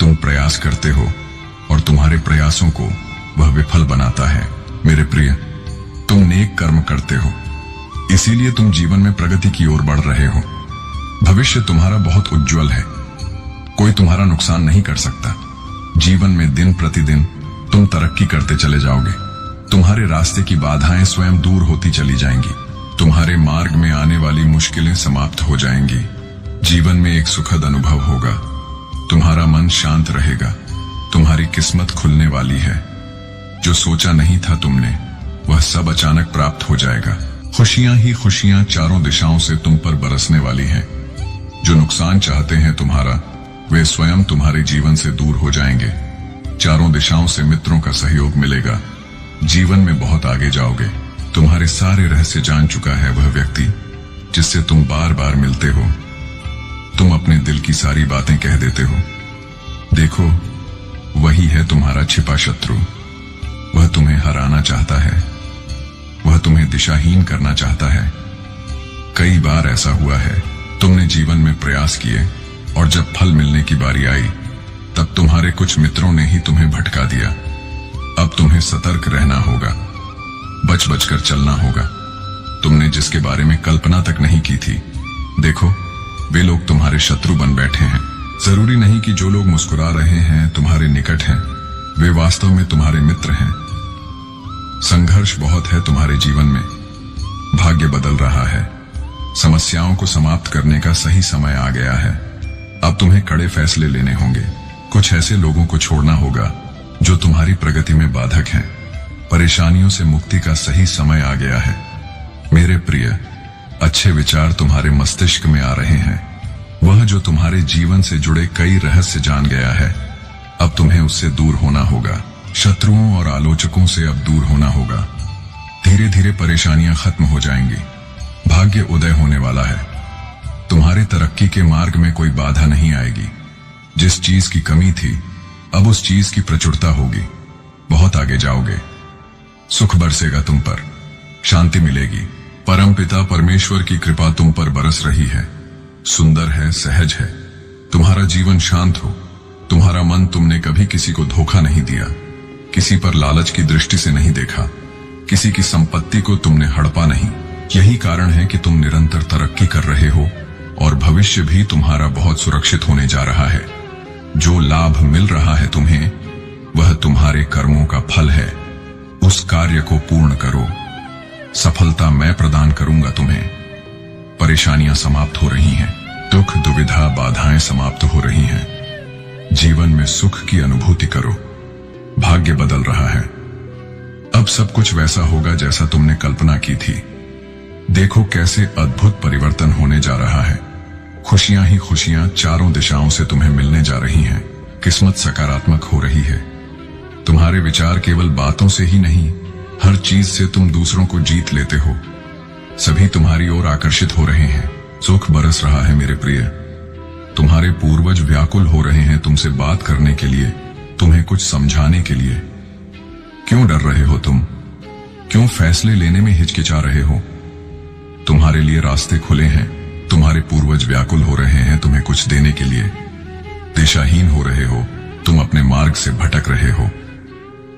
तुम प्रयास करते हो और तुम्हारे प्रयासों को वह विफल बनाता है। मेरे प्रिय, तुम नेक कर्म करते हो, इसीलिए तुम जीवन में प्रगति की ओर बढ़ रहे हो। भविष्य तुम्हारा बहुत उज्जवल है। कोई तुम्हारा नुकसान नहीं कर सकता। जीवन में दिन प्रतिदिन तुम तरक्की करते चले जाओगे। तुम्हारे रास्ते की बाधाएं स्वयं दूर होती चली जाएंगी। तुम्हारे मार्ग में आने वाली मुश्किलें समाप्त हो जाएंगी। जीवन में एक सुखद अनुभव होगा। तुम्हारा मन शांत रहेगा। तुम्हारी किस्मत खुलने वाली है। जो सोचा नहीं था तुमने, वह सब अचानक प्राप्त हो जाएगा। खुशियां ही खुशियां चारों दिशाओं से तुम पर बरसने वाली हैं। जो नुकसान चाहते हैं तुम्हारा, वे स्वयं तुम्हारे जीवन से दूर हो जाएंगे। चारों दिशाओं से मित्रों का सहयोग मिलेगा। जीवन में बहुत आगे जाओगे। तुम्हारे सारे रहस्य जान चुका है वह व्यक्ति जिससे तुम बार बार मिलते हो। तुम अपने दिल की सारी बातें कह देते हो। देखो, वही है तुम्हारा छिपा शत्रु। वह तुम्हें हराना चाहता है। वह तुम्हें दिशाहीन करना चाहता है। कई बार ऐसा हुआ है, तुमने जीवन में प्रयास किए और जब फल मिलने की बारी आई, तब तुम्हारे कुछ मित्रों ने ही तुम्हें भटका दिया। अब तुम्हें सतर्क रहना होगा। बच बचकर चलना होगा। तुमने जिसके बारे में कल्पना तक नहीं की थी, देखो, वे लोग तुम्हारे शत्रु बन बैठे हैं। जरूरी नहीं कि जो लोग मुस्कुरा रहे हैं तुम्हारे निकट हैं, वे वास्तव में तुम्हारे मित्र हैं। संघर्ष बहुत है तुम्हारे जीवन में। भाग्य बदल रहा है। समस्याओं को समाप्त करने का सही समय आ गया है। अब तुम्हें कड़े फैसले लेने होंगे। कुछ ऐसे लोगों को छोड़ना होगा जो तुम्हारी प्रगति में बाधक हैं। परेशानियों से मुक्ति का सही समय आ गया है। मेरे प्रिय, अच्छे विचार तुम्हारे मस्तिष्क में आ रहे हैं। वह जो तुम्हारे जीवन से जुड़े कई रहस्य जान गया है, अब तुम्हें उससे दूर होना होगा। शत्रुओं और आलोचकों से अब दूर होना होगा। धीरे धीरे परेशानियां खत्म हो जाएंगी। भाग्य उदय होने वाला है। तुम्हारे तरक्की के मार्ग में कोई बाधा नहीं आएगी। जिस चीज की कमी थी, अब उस चीज की प्रचुरता होगी। बहुत आगे जाओगे। सुख बरसेगा तुम पर। शांति मिलेगी। परमपिता परमेश्वर की कृपा तुम पर बरस रही है। सुंदर है, सहज है। तुम्हारा जीवन शांत हो। तुम्हारा मन, तुमने कभी किसी को धोखा नहीं दिया। किसी पर लालच की दृष्टि से नहीं देखा। किसी की संपत्ति को तुमने हड़पा नहीं। यही कारण है कि तुम निरंतर तरक्की कर रहे हो और भविष्य भी तुम्हारा बहुत सुरक्षित होने जा रहा है। जो लाभ मिल रहा है तुम्हें, वह तुम्हारे कर्मों का फल है। उस कार्य को पूर्ण करो। सफलता मैं प्रदान करूंगा तुम्हें। परेशानियां समाप्त हो रही हैं। दुख, दुविधा, बाधाएं समाप्त हो रही हैं। जीवन में सुख की अनुभूति करो। भाग्य बदल रहा है। अब सब कुछ वैसा होगा जैसा तुमने कल्पना की थी। देखो कैसे अद्भुत परिवर्तन होने जा रहा है। खुशियां ही खुशियां चारों दिशाओं से तुम्हें मिलने जा रही हैं। किस्मत सकारात्मक हो रही है। तुम्हारे विचार केवल बातों से ही नहीं, हर चीज से तुम दूसरों को जीत लेते हो। सभी तुम्हारी ओर आकर्षित हो रहे हैं। सुख बरस रहा है मेरे प्रिय। तुम्हारे पूर्वज व्याकुल हो रहे हैं तुमसे बात करने के लिए, तुम्हें कुछ समझाने के लिए। क्यों डर रहे हो तुम? क्यों फैसले लेने में हिचकिचा रहे हो? तुम्हारे लिए रास्ते खुले हैं। तुम्हारे पूर्वज व्याकुल हो रहे हैं तुम्हें कुछ देने के लिए। दिशाहीन हो रहे हो, तुम अपने मार्ग से भटक रहे हो।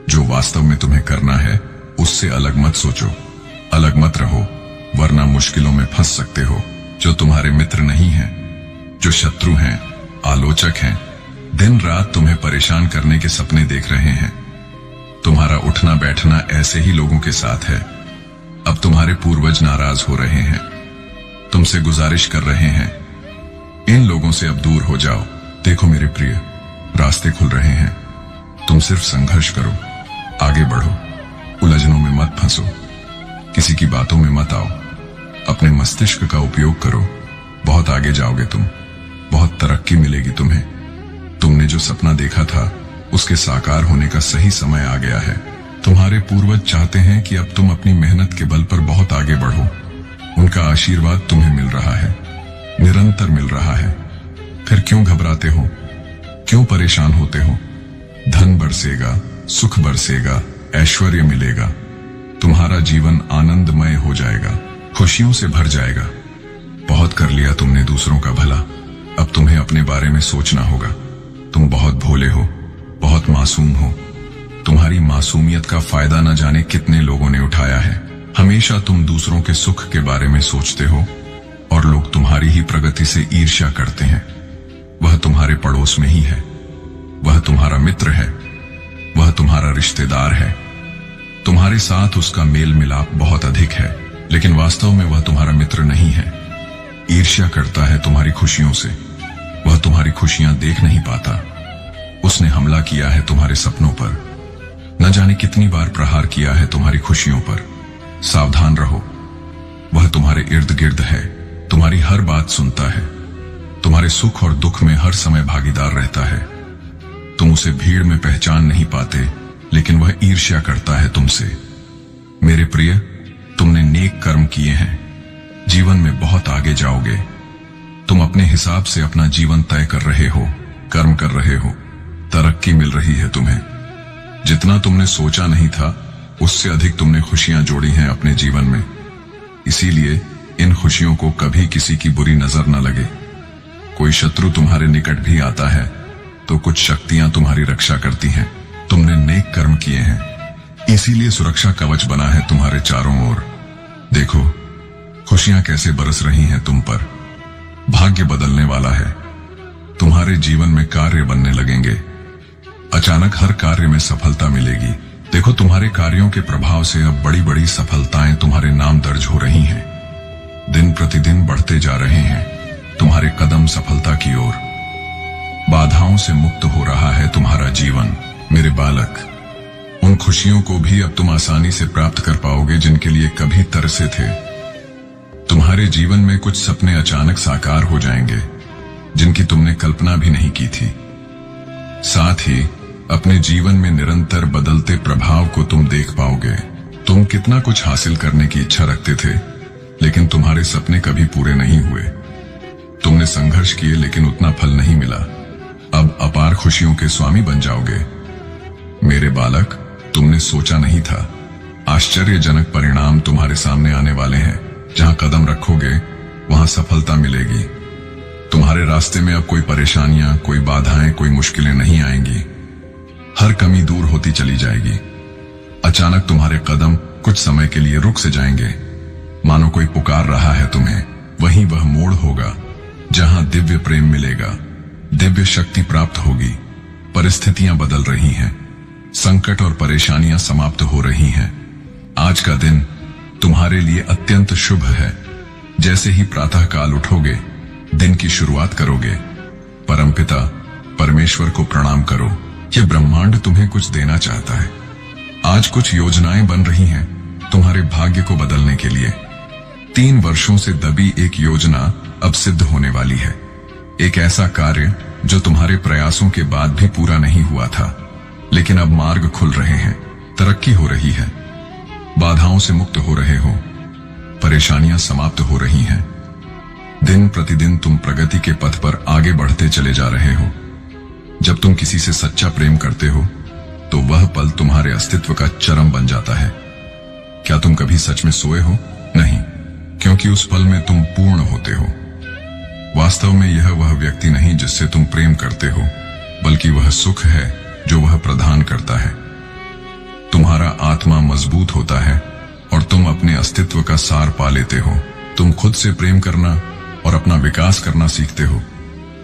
जो वास्तव में तुम्हें करना है, उससे अलग मत सोचो। अलग मत रहो, वरना मुश्किलों में फंस सकते हो। जो तुम्हारे मित्र नहीं हैं, जो शत्रु हैं, आलोचक हैं, दिन रात तुम्हें परेशान करने के सपने देख रहे हैं। तुम्हारा उठना बैठना ऐसे ही लोगों के साथ है। अब तुम्हारे पूर्वज नाराज हो रहे हैं, तुमसे गुजारिश कर रहे हैं, इन लोगों से अब दूर हो जाओ। देखो मेरे प्रिय, रास्ते खुल रहे हैं। तुम सिर्फ संघर्ष करो, आगे बढ़ो, उलझनों में मत फंसो, किसी की बातों में मत आओ। अपने मस्तिष्क का उपयोग करो। बहुत आगे जाओगे तुम। बहुत तरक्की मिलेगी तुम्हें। तुमने जो सपना देखा था, उसके साकार होने का सही समय आ गया है। तुम्हारे पूर्वज चाहते हैं कि अब तुम अपनी मेहनत के बल पर बहुत आगे बढ़ो। उनका आशीर्वाद तुम्हें मिल रहा है, निरंतर मिल रहा है। फिर क्यों घबराते हो? क्यों परेशान होते हो? धन बरसेगा, सुख बरसेगा, ऐश्वर्य मिलेगा। तुम्हारा जीवन आनंदमय हो जाएगा, खुशियों से भर जाएगा। बहुत कर लिया तुमने दूसरों का भला, अब तुम्हें अपने बारे में सोचना होगा। तुम बहुत भोले हो, बहुत मासूम हो। तुम्हारी मासूमियत का फायदा न जाने कितने लोगों ने उठाया है। हमेशा तुम दूसरों के सुख के बारे में सोचते हो और लोग तुम्हारी ही प्रगति से ईर्ष्या करते हैं। वह तुम्हारे पड़ोस में ही है, वह तुम्हारा मित्र है, वह तुम्हारा रिश्तेदार है। तुम्हारे साथ उसका मेल मिलाप बहुत अधिक है, लेकिन वास्तव में वह तुम्हारा मित्र नहीं है। ईर्ष्या करता है तुम्हारी खुशियों से। वह तुम्हारी खुशियां देख नहीं पाता। उसने हमला किया है तुम्हारे सपनों पर। न जाने कितनी बार प्रहार किया है तुम्हारी खुशियों पर। सावधान रहो, वह तुम्हारे इर्द गिर्द है, तुम्हारी हर बात सुनता है, तुम्हारे सुख और दुख में हर समय भागीदार रहता है। तुम उसे भीड़ में पहचान नहीं पाते, लेकिन वह ईर्ष्या करता है तुमसे। मेरे प्रिय, तुमने नेक कर्म किए हैं, जीवन में बहुत आगे जाओगे। तुम अपने हिसाब से अपना जीवन तय कर रहे हो, कर्म कर रहे हो, तरक्की मिल रही है तुम्हें। जितना तुमने सोचा नहीं था, उससे अधिक तुमने खुशियां जोड़ी हैं अपने जीवन में। इसीलिए इन खुशियों को कभी किसी की बुरी नजर न लगे। कोई शत्रु तुम्हारे निकट भी आता है तो कुछ शक्तियां तुम्हारी रक्षा करती हैं। तुमने नेक कर्म किए हैं, इसीलिए सुरक्षा कवच बना है तुम्हारे चारों ओर। देखो, खुशियां कैसे बरस रही हैं तुम पर। भाग्य बदलने वाला है। तुम्हारे जीवन में कार्य बनने लगेंगे। अचानक हर कार्य में सफलता मिलेगी। देखो, तुम्हारे कार्यों के प्रभाव से अब बड़ी बड़ी सफलताएं तुम्हारे नाम दर्ज हो रही हैं। दिन प्रतिदिन बढ़ते जा रहे हैं तुम्हारे कदम सफलता की ओर। बाधाओं से मुक्त हो रहा है तुम्हारा जीवन। मेरे बालक, उन खुशियों को भी अब तुम आसानी से प्राप्त कर पाओगे जिनके लिए कभी तरसे थे। तुम्हारे जीवन में कुछ सपने अचानक साकार हो जाएंगे जिनकी तुमने कल्पना भी नहीं की थी। साथ ही अपने जीवन में निरंतर बदलते प्रभाव को तुम देख पाओगे। तुम कितना कुछ हासिल करने की इच्छा रखते थे, लेकिन तुम्हारे सपने कभी पूरे नहीं हुए। तुमने संघर्ष किए, लेकिन उतना फल नहीं मिला। अब अपार खुशियों के स्वामी बन जाओगे। मेरे बालक, तुमने सोचा नहीं था, आश्चर्यजनक परिणाम तुम्हारे सामने आने वाले हैं। जहां कदम रखोगे वहां सफलता मिलेगी। तुम्हारे रास्ते में अब कोई परेशानियां, कोई बाधाएं, कोई मुश्किलें नहीं आएंगी। हर कमी दूर होती चली जाएगी। अचानक तुम्हारे कदम कुछ समय के लिए रुक से जाएंगे, मानो कोई पुकार रहा है तुम्हें। वहीं वह मोड़ होगा जहां दिव्य प्रेम मिलेगा, दिव्य शक्ति प्राप्त होगी। परिस्थितियां बदल रही हैं, संकट और परेशानियां समाप्त हो रही हैं। आज का दिन तुम्हारे लिए अत्यंत शुभ है। जैसे ही प्रातःकाल उठोगे, दिन की शुरुआत करोगे, परमपिता परमेश्वर को प्रणाम करो। यह ब्रह्मांड तुम्हें कुछ देना चाहता है। आज कुछ योजनाएं बन रही हैं तुम्हारे भाग्य को बदलने के लिए। 3 वर्षों से दबी एक योजना अब सिद्ध होने वाली है। एक ऐसा कार्य जो तुम्हारे प्रयासों के बाद भी पूरा नहीं हुआ था, लेकिन अब मार्ग खुल रहे हैं, तरक्की हो रही है, बाधाओं से मुक्त हो रहे हो, परेशानियां समाप्त हो रही हैं। दिन प्रतिदिन तुम प्रगति के पथ पर आगे बढ़ते चले जा रहे हो। जब तुम किसी से सच्चा प्रेम करते हो तो वह पल तुम्हारे अस्तित्व का चरम बन जाता है। क्या तुम कभी सच में सोए हो? नहीं, क्योंकि उस पल में तुम पूर्ण होते हो। वास्तव में यह वह व्यक्ति नहीं जिससे तुम प्रेम करते हो, बल्कि वह सुख है जो वह प्रदान करता है। तुम्हारा आत्मा मजबूत होता है और तुम अपने अस्तित्व का सार पा लेते हो। तुम खुद से प्रेम करना और अपना विकास करना सीखते हो।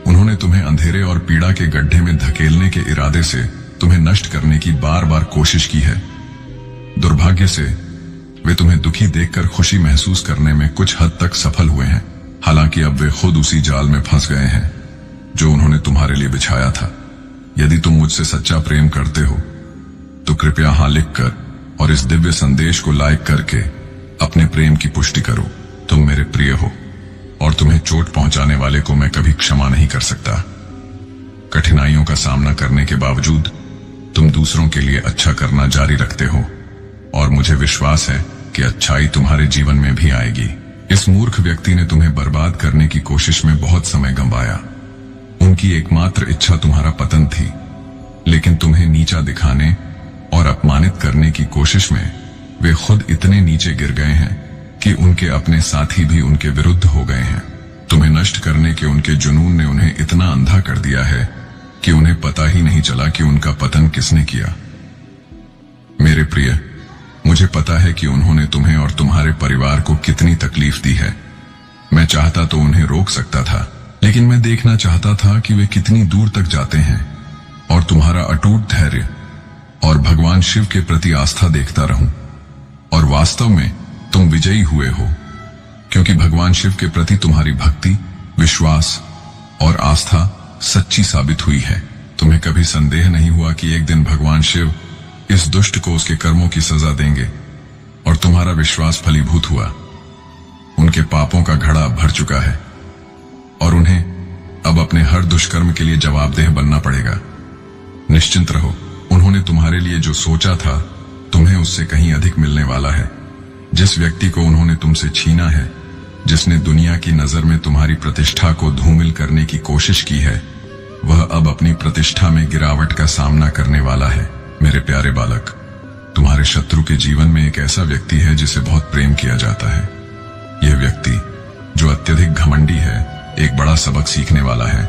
उन्होंने तुम्हें अंधेरे और पीड़ा के गड्ढे में धकेलने के इरादे से तुम्हें नष्ट करने की बार बार कोशिश की है। दुर्भाग्य से वे तुम्हें दुखी देखकर खुशी महसूस करने में कुछ हद तक सफल हुए हैं। हालांकि अब वे खुद उसी जाल में फंस गए हैं जो उन्होंने तुम्हारे लिए बिछाया था। यदि तुम मुझसे सच्चा प्रेम करते हो तो कृपया हाँ लिखकर और इस दिव्य संदेश को लाइक करके अपने प्रेम की पुष्टि करो। तुम मेरे प्रिय हो और तुम्हें चोट पहुंचाने वाले को मैं कभी क्षमा नहीं कर सकता। कठिनाइयों का सामना करने के बावजूद तुम दूसरों के लिए अच्छा करना जारी रखते हो और मुझे विश्वास है कि अच्छाई तुम्हारे जीवन में भी आएगी। इस मूर्ख व्यक्ति ने तुम्हें बर्बाद करने की कोशिश में बहुत समय गंवाया। उनकी एकमात्र इच्छा तुम्हारा पतन थी, लेकिन तुम्हें नीचा दिखाने और अपमानित करने की कोशिश में वे खुद इतने नीचे गिर गए हैं कि उनके अपने साथी भी उनके विरुद्ध हो गए हैं। तुम्हें नष्ट करने के उनके जुनून ने उन्हें इतना अंधा कर दिया है कि उन्हें पता ही नहीं चला कि उनका पतन किसने किया। मेरे प्रिय, मुझे पता है कि उन्होंने तुम्हें और तुम्हारे परिवार को कितनी तकलीफ दी है। मैं चाहता तो उन्हें रोक सकता था, लेकिन मैं देखना चाहता था कि वे कितनी दूर तक जाते हैं और तुम्हारा अटूट धैर्य और भगवान शिव के प्रति आस्था देखता रहूं। और वास्तव में तुम विजयी हुए हो, क्योंकि भगवान शिव के प्रति तुम्हारी भक्ति, विश्वास और आस्था सच्ची साबित हुई है। तुम्हें कभी संदेह नहीं हुआ कि एक दिन भगवान शिव इस दुष्ट को उसके कर्मों की सजा देंगे, और तुम्हारा विश्वास फलीभूत हुआ। उनके पापों का घड़ा भर चुका है और उन्हें अब अपने हर दुष्कर्म के लिए जवाबदेह बनना पड़ेगा। निश्चिंत रहो, उन्होंने तुम्हारे लिए जो सोचा था तुम्हें उससे कहीं अधिक मिलने वाला है। जिस व्यक्ति को उन्होंने तुमसे छीना है, जिसने दुनिया की नजर में तुम्हारी प्रतिष्ठा को धूमिल करने की कोशिश की है, वह अब अपनी प्रतिष्ठा में गिरावट का सामना करने वाला है। मेरे प्यारे बालक, तुम्हारे शत्रु के जीवन में एक ऐसा व्यक्ति है जिसे बहुत प्रेम किया जाता है। यह व्यक्ति जो अत्यधिक घमंडी है, एक बड़ा सबक सीखने वाला है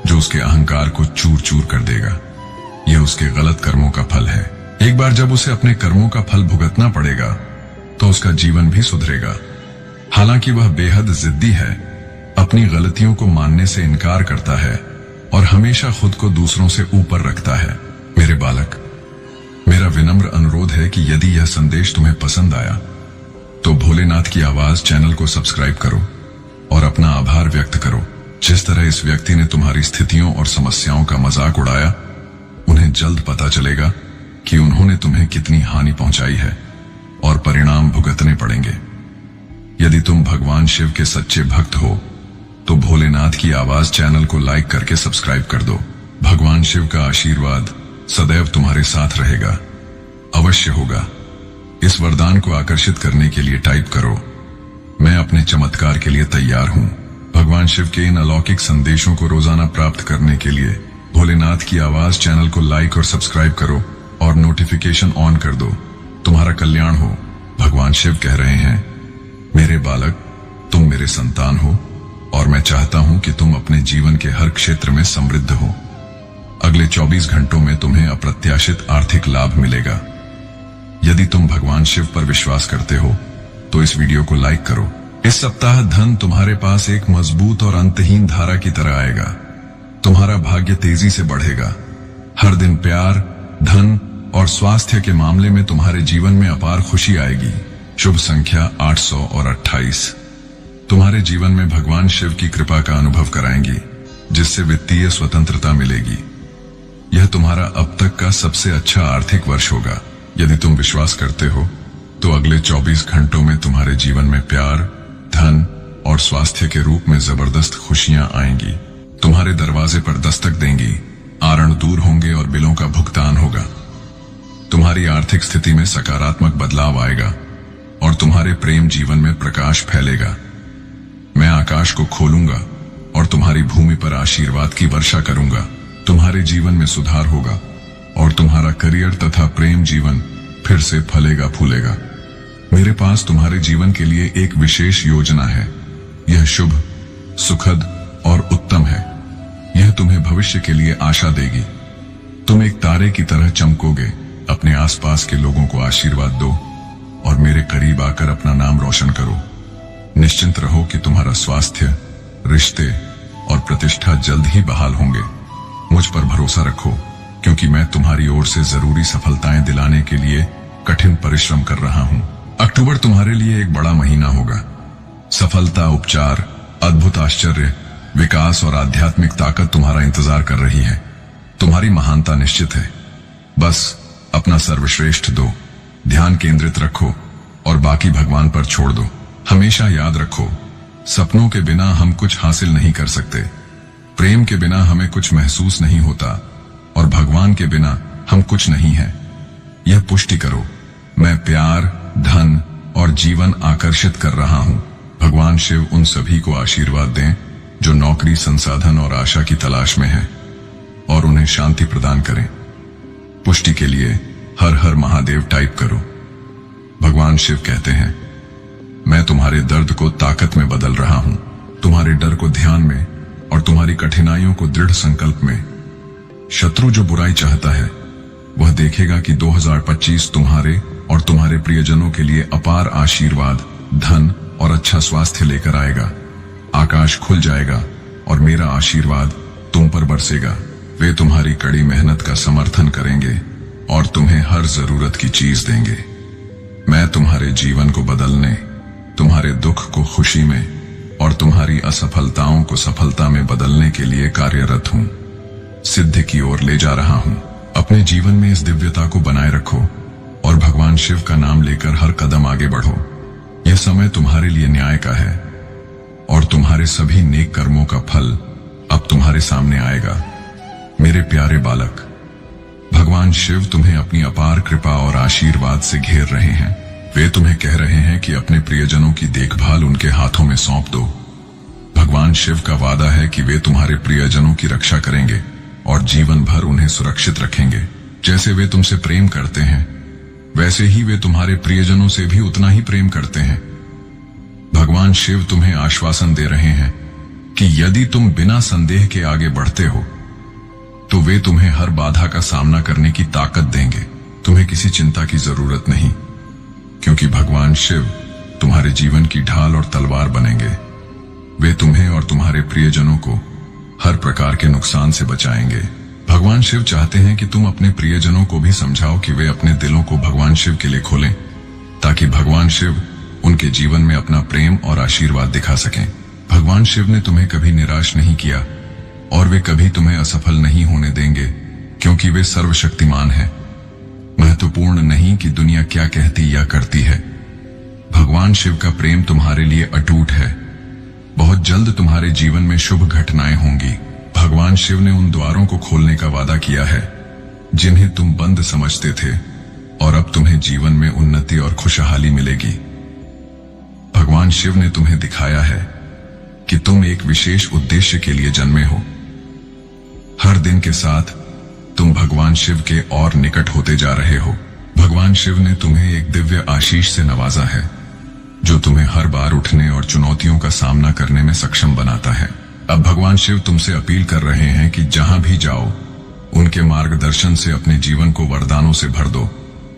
जो उसके अहंकार को चूर चूर कर देगा। यह उसके गलत कर्मों का फल है। एक बार जब उसे अपने कर्मों का फल भुगतना पड़ेगा तो उसका जीवन भी सुधरेगा। हालांकि वह बेहद जिद्दी है, अपनी गलतियों को मानने से इनकार करता है और हमेशा खुद को दूसरों से ऊपर रखता है। मेरे बालक, मेरा विनम्र अनुरोध है कि यदि यह संदेश तुम्हें पसंद आया तो भोलेनाथ की आवाज चैनल को सब्सक्राइब करो और अपना आभार व्यक्त करो। जिस तरह इस व्यक्ति ने तुम्हारी स्थितियों और समस्याओं का मजाक उड़ाया, उन्हें जल्द पता चलेगा कि उन्होंने तुम्हें कितनी हानि पहुंचाई है और परिणाम भुगतने पड़ेंगे। यदि तुम भगवान शिव के सच्चे भक्त हो तो भोलेनाथ की आवाज चैनल को लाइक करके सब्सक्राइब कर दो। भगवान शिव का आशीर्वाद सदैव तुम्हारे साथ रहेगा, अवश्य होगा। इस वरदान को आकर्षित करने के लिए टाइप करो, मैं अपने चमत्कार के लिए तैयार हूं। भगवान शिव के इन अलौकिक संदेशों को रोजाना प्राप्त करने के लिए भोलेनाथ की आवाज चैनल को लाइक और सब्सक्राइब करो और नोटिफिकेशन ऑन कर दो। तुम्हारा कल्याण हो। भगवान शिव कह रहे हैं, मेरे बालक, तुम मेरे संतान हो और मैं चाहता हूं कि तुम अपने जीवन के हर क्षेत्र में समृद्ध हो। अगले 24 घंटों में तुम्हें अप्रत्याशित आर्थिक लाभ मिलेगा। यदि तुम भगवान शिव पर विश्वास करते हो तो इस वीडियो को लाइक करो। इस सप्ताह धन तुम्हारे पास एक मजबूत और अंतहीन धारा की तरह आएगा। तुम्हारा भाग्य तेजी से बढ़ेगा। हर दिन प्यार, धन और स्वास्थ्य के मामले में तुम्हारे जीवन में अपार खुशी आएगी। शुभ संख्या 800 और 28 तुम्हारे जीवन में भगवान शिव की कृपा का अनुभव कराएंगी, जिससे वित्तीय स्वतंत्रता मिलेगी। यह तुम्हारा अब तक का सबसे अच्छा आर्थिक वर्ष होगा। यदि तुम विश्वास करते हो तो अगले 24 घंटों में तुम्हारे जीवन में प्यार, धन और स्वास्थ्य के रूप में जबरदस्त खुशियां आएंगी। तुम्हारे दरवाजे पर दस्तक देंगी, आरण दूर होंगे और बिलों का भुगतान होगा। तुम्हारी आर्थिक स्थिति में सकारात्मक बदलाव आएगा और तुम्हारे प्रेम जीवन में प्रकाश फैलेगा। मैं आकाश को खोलूंगा और तुम्हारी भूमि पर आशीर्वाद की वर्षा करूंगा। तुम्हारे जीवन में सुधार होगा और तुम्हारा करियर तथा प्रेम जीवन फिर से फलेगा फूलेगा। मेरे पास तुम्हारे जीवन के लिए एक विशेष योजना है। यह शुभ, सुखद और उत्तम है। यह तुम्हें भविष्य के लिए आशा देगी। तुम एक तारे की तरह चमकोगे। अपने आसपास के लोगों को आशीर्वाद दो और मेरे करीब आकर अपना नाम रोशन करो। निश्चिंत रहो कि तुम्हारा स्वास्थ्य, रिश्ते और प्रतिष्ठा जल्द ही बहाल होंगे। मुझ पर भरोसा रखो, क्योंकि मैं तुम्हारी ओर से जरूरी सफलताएं दिलाने के लिए कठिन परिश्रम कर रहा हूं। अक्टूबर तुम्हारे लिए एक बड़ा महीना होगा। सफलता, उपचार, अद्भुत आश्चर्य, विकास और आध्यात्मिक ताकत तुम्हारा इंतजार कर रही है। तुम्हारी महानता निश्चित है। बस अपना सर्वश्रेष्ठ दो, ध्यान केंद्रित रखो और बाकी भगवान पर छोड़ दो। हमेशा याद रखो, सपनों के बिना हम कुछ हासिल नहीं कर सकते। प्रेम के बिना हमें कुछ महसूस नहीं होता और भगवान के बिना हम कुछ नहीं हैं। यह पुष्टि करो, मैं प्यार, धन और जीवन आकर्षित कर रहा हूं। भगवान शिव उन सभी को आशीर्वाद दें जो नौकरी, संसाधन और आशा की तलाश में हैं और उन्हें शांति प्रदान करें। पुष्टि के लिए हर हर महादेव टाइप करो। भगवान शिव कहते हैं, मैं तुम्हारे दर्द को ताकत में बदल रहा हूं, तुम्हारे डर को ध्यान में और तुम्हारी कठिनाइयों को दृढ़ संकल्प में। शत्रु जो बुराई चाहता है वह देखेगा कि 2025 तुम्हारे और तुम्हारे प्रियजनों के लिए अपार आशीर्वाद, धन और अच्छा स्वास्थ्य लेकर आएगा। आकाश खुल जाएगा और मेरा आशीर्वाद तुम पर बरसेगा। वे तुम्हारी कड़ी मेहनत का समर्थन करेंगे और तुम्हें हर जरूरत की चीज देंगे। मैं तुम्हारे जीवन को बदलने, तुम्हारे दुख को खुशी में और तुम्हारी असफलताओं को सफलता में बदलने के लिए कार्यरत हूं, सिद्धि की ओर ले जा रहा हूं। अपने जीवन में इस दिव्यता को बनाए रखो और भगवान शिव का नाम लेकर हर कदम आगे बढ़ो। यह समय तुम्हारे लिए न्याय का है और तुम्हारे सभी नेक कर्मों का फल अब तुम्हारे सामने आएगा। मेरे प्यारे बालक, भगवान शिव तुम्हें अपनी अपार कृपा और आशीर्वाद से घेर रहे हैं। वे तुम्हें कह रहे हैं कि अपने प्रियजनों की देखभाल उनके हाथों में सौंप दो। भगवान शिव का वादा है कि वे तुम्हारे प्रियजनों की रक्षा करेंगे और जीवन भर उन्हें सुरक्षित रखेंगे। जैसे वे तुमसे प्रेम करते हैं, वैसे ही वे तुम्हारे प्रियजनों से भी उतना ही प्रेम करते हैं। भगवान शिव तुम्हें आश्वासन दे रहे हैं कि यदि तुम बिना संदेह के आगे बढ़ते हो तो वे तुम्हें हर बाधा का सामना करने की ताकत देंगे। तुम्हें किसी चिंता की जरूरत नहीं, क्योंकि भगवान शिव तुम्हारे जीवन की ढाल और तलवार बनेंगे। वे तुम्हें और तुम्हारे प्रियजनों को हर प्रकार के नुकसान से बचाएंगे। भगवान शिव चाहते हैं कि तुम अपने प्रियजनों को भी समझाओ कि वे अपने दिलों को भगवान शिव के लिए खोलें, ताकि भगवान शिव उनके जीवन में अपना प्रेम और आशीर्वाद दिखा सकें। भगवान शिव ने तुम्हें कभी निराश नहीं किया और वे कभी तुम्हें असफल नहीं होने देंगे, क्योंकि वे सर्वशक्तिमान हैं। महत्वपूर्ण नहीं कि दुनिया क्या कहती या करती है, भगवान शिव का प्रेम तुम्हारे लिए अटूट है। बहुत जल्द तुम्हारे जीवन में शुभ घटनाएं होंगी। भगवान शिव ने उन द्वारों को खोलने का वादा किया है जिन्हें तुम बंद समझते थे, और अब तुम्हें जीवन में उन्नति और खुशहाली मिलेगी। भगवान शिव ने तुम्हें दिखाया है कि तुम एक विशेष उद्देश्य के लिए जन्मे हो। हर दिन के साथ तुम भगवान शिव के और निकट होते जा रहे हो। भगवान शिव ने तुम्हें एक दिव्य आशीष से नवाजा है, जो तुम्हें हर बार उठने और चुनौतियों का सामना करने में सक्षम बनाता है। अब भगवान शिव तुमसे अपील कर रहे हैं कि जहां भी जाओ, उनके मार्गदर्शन से अपने जीवन को वरदानों से भर दो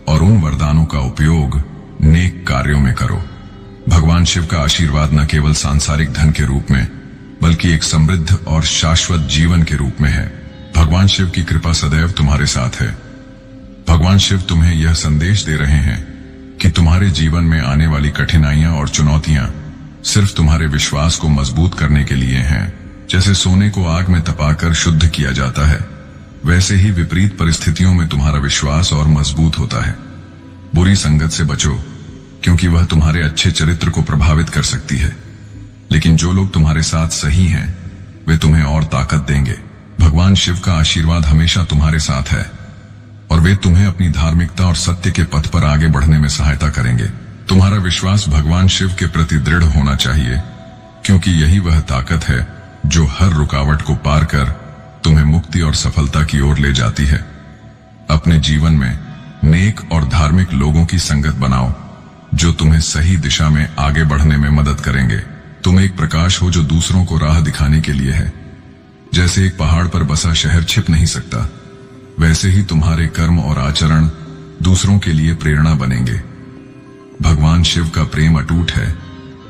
और उन वरदानों का उपयोग नेक कार्यों में करो। भगवान शिव का आशीर्वाद न केवल सांसारिक धन के रूप में, बल्कि एक समृद्ध और शाश्वत जीवन के रूप में है। भगवान शिव की कृपा सदैव तुम्हारे साथ है। भगवान शिव तुम्हें यह संदेश दे रहे हैं कि तुम्हारे जीवन में आने वाली कठिनाइयां और चुनौतियां सिर्फ तुम्हारे विश्वास को मजबूत करने के लिए हैं। जैसे सोने को आग में तपाकर शुद्ध किया जाता है, वैसे ही विपरीत परिस्थितियों में तुम्हारा विश्वास और मजबूत होता है। बुरी संगत से बचो, क्योंकि वह तुम्हारे अच्छे चरित्र को प्रभावित कर सकती है, लेकिन जो लोग तुम्हारे साथ सही हैं, वे तुम्हें और ताकत देंगे। भगवान शिव का आशीर्वाद हमेशा तुम्हारे साथ है और वे तुम्हें अपनी धार्मिकता और सत्य के पथ पर आगे बढ़ने में सहायता करेंगे। तुम्हारा विश्वास भगवान शिव के प्रति दृढ़ होना चाहिए, क्योंकि यही वह ताकत है जो हर रुकावट को पार कर तुम्हें मुक्ति और सफलता की ओर ले जाती है। अपने जीवन में नेक और धार्मिक लोगों की संगत बनाओ, जो तुम्हें सही दिशा में आगे बढ़ने में मदद करेंगे। तुम एक प्रकाश हो जो दूसरों को राह दिखाने के लिए है। जैसे एक पहाड़ पर बसा शहर छिप नहीं सकता, वैसे ही तुम्हारे कर्म और आचरण दूसरों के लिए प्रेरणा बनेंगे। भगवान शिव का प्रेम अटूट है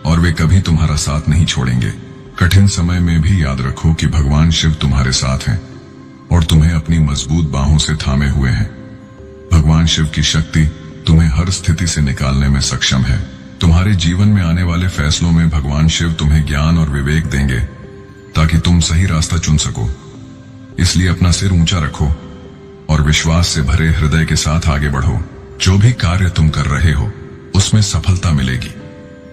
और वे कभी तुम्हारा साथ नहीं छोड़ेंगे। कठिन समय में भी याद रखो कि भगवान शिव तुम्हारे साथ हैं और तुम्हें अपनी मजबूत बाहों से थामे हुए हैं। भगवान शिव की शक्ति तुम्हें हर स्थिति से निकालने में सक्षम है। तुम्हारे जीवन में आने वाले फैसलों में भगवान शिव तुम्हें ज्ञान और विवेक देंगे, ताकि तुम सही रास्ता चुन सको। इसलिए अपना सिर ऊंचा रखो और विश्वास से भरे हृदय के साथ आगे बढ़ो। जो भी कार्य तुम कर रहे हो, उसमें सफलता मिलेगी,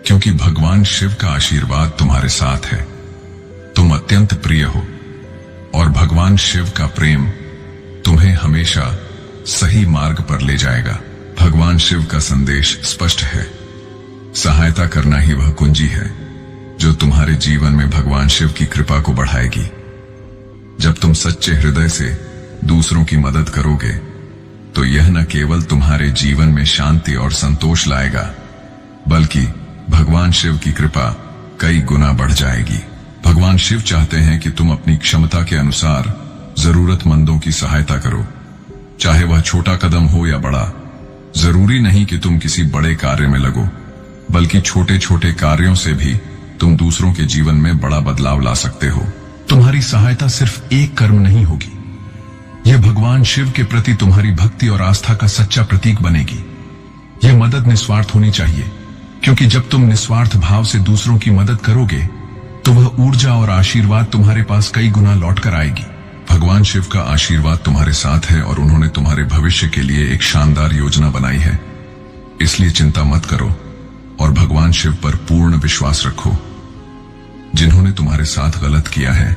क्योंकि भगवान शिव का आशीर्वाद तुम्हारे साथ है। तुम अत्यंत प्रिय हो और भगवान शिव का प्रेम तुम्हें हमेशा सही मार्ग पर ले जाएगा। भगवान शिव का संदेश स्पष्ट है, सहायता करना ही वह कुंजी है जो तुम्हारे जीवन में भगवान शिव की कृपा को बढ़ाएगी। जब तुम सच्चे हृदय से दूसरों की मदद करोगे, तो यह न केवल तुम्हारे जीवन में शांति और संतोष लाएगा, बल्कि भगवान शिव की कृपा कई गुना बढ़ जाएगी। भगवान शिव चाहते हैं कि तुम अपनी क्षमता के अनुसार जरूरतमंदों की सहायता करो, चाहे वह छोटा कदम हो या बड़ा। जरूरी नहीं कि तुम किसी बड़े कार्य में लगो, बल्कि छोटे छोटे कार्यों से भी तुम दूसरों के जीवन में बड़ा बदलाव ला सकते हो। तुम्हारी सहायता सिर्फ एक कर्म नहीं होगी, यह भगवान शिव के प्रति तुम्हारी भक्ति और आस्था का सच्चा प्रतीक बनेगी। यह मदद निस्वार्थ होनी चाहिए, क्योंकि जब तुम निस्वार्थ भाव से दूसरों की मदद करोगे तो वह ऊर्जा और आशीर्वाद तुम्हारे पास कई गुना लौटकर आएगी। भगवान शिव का आशीर्वाद तुम्हारे साथ है और उन्होंने तुम्हारे भविष्य के लिए एक शानदार योजना बनाई है। इसलिए चिंता मत करो और भगवान शिव पर पूर्ण विश्वास रखो। जिन्होंने तुम्हारे साथ गलत किया है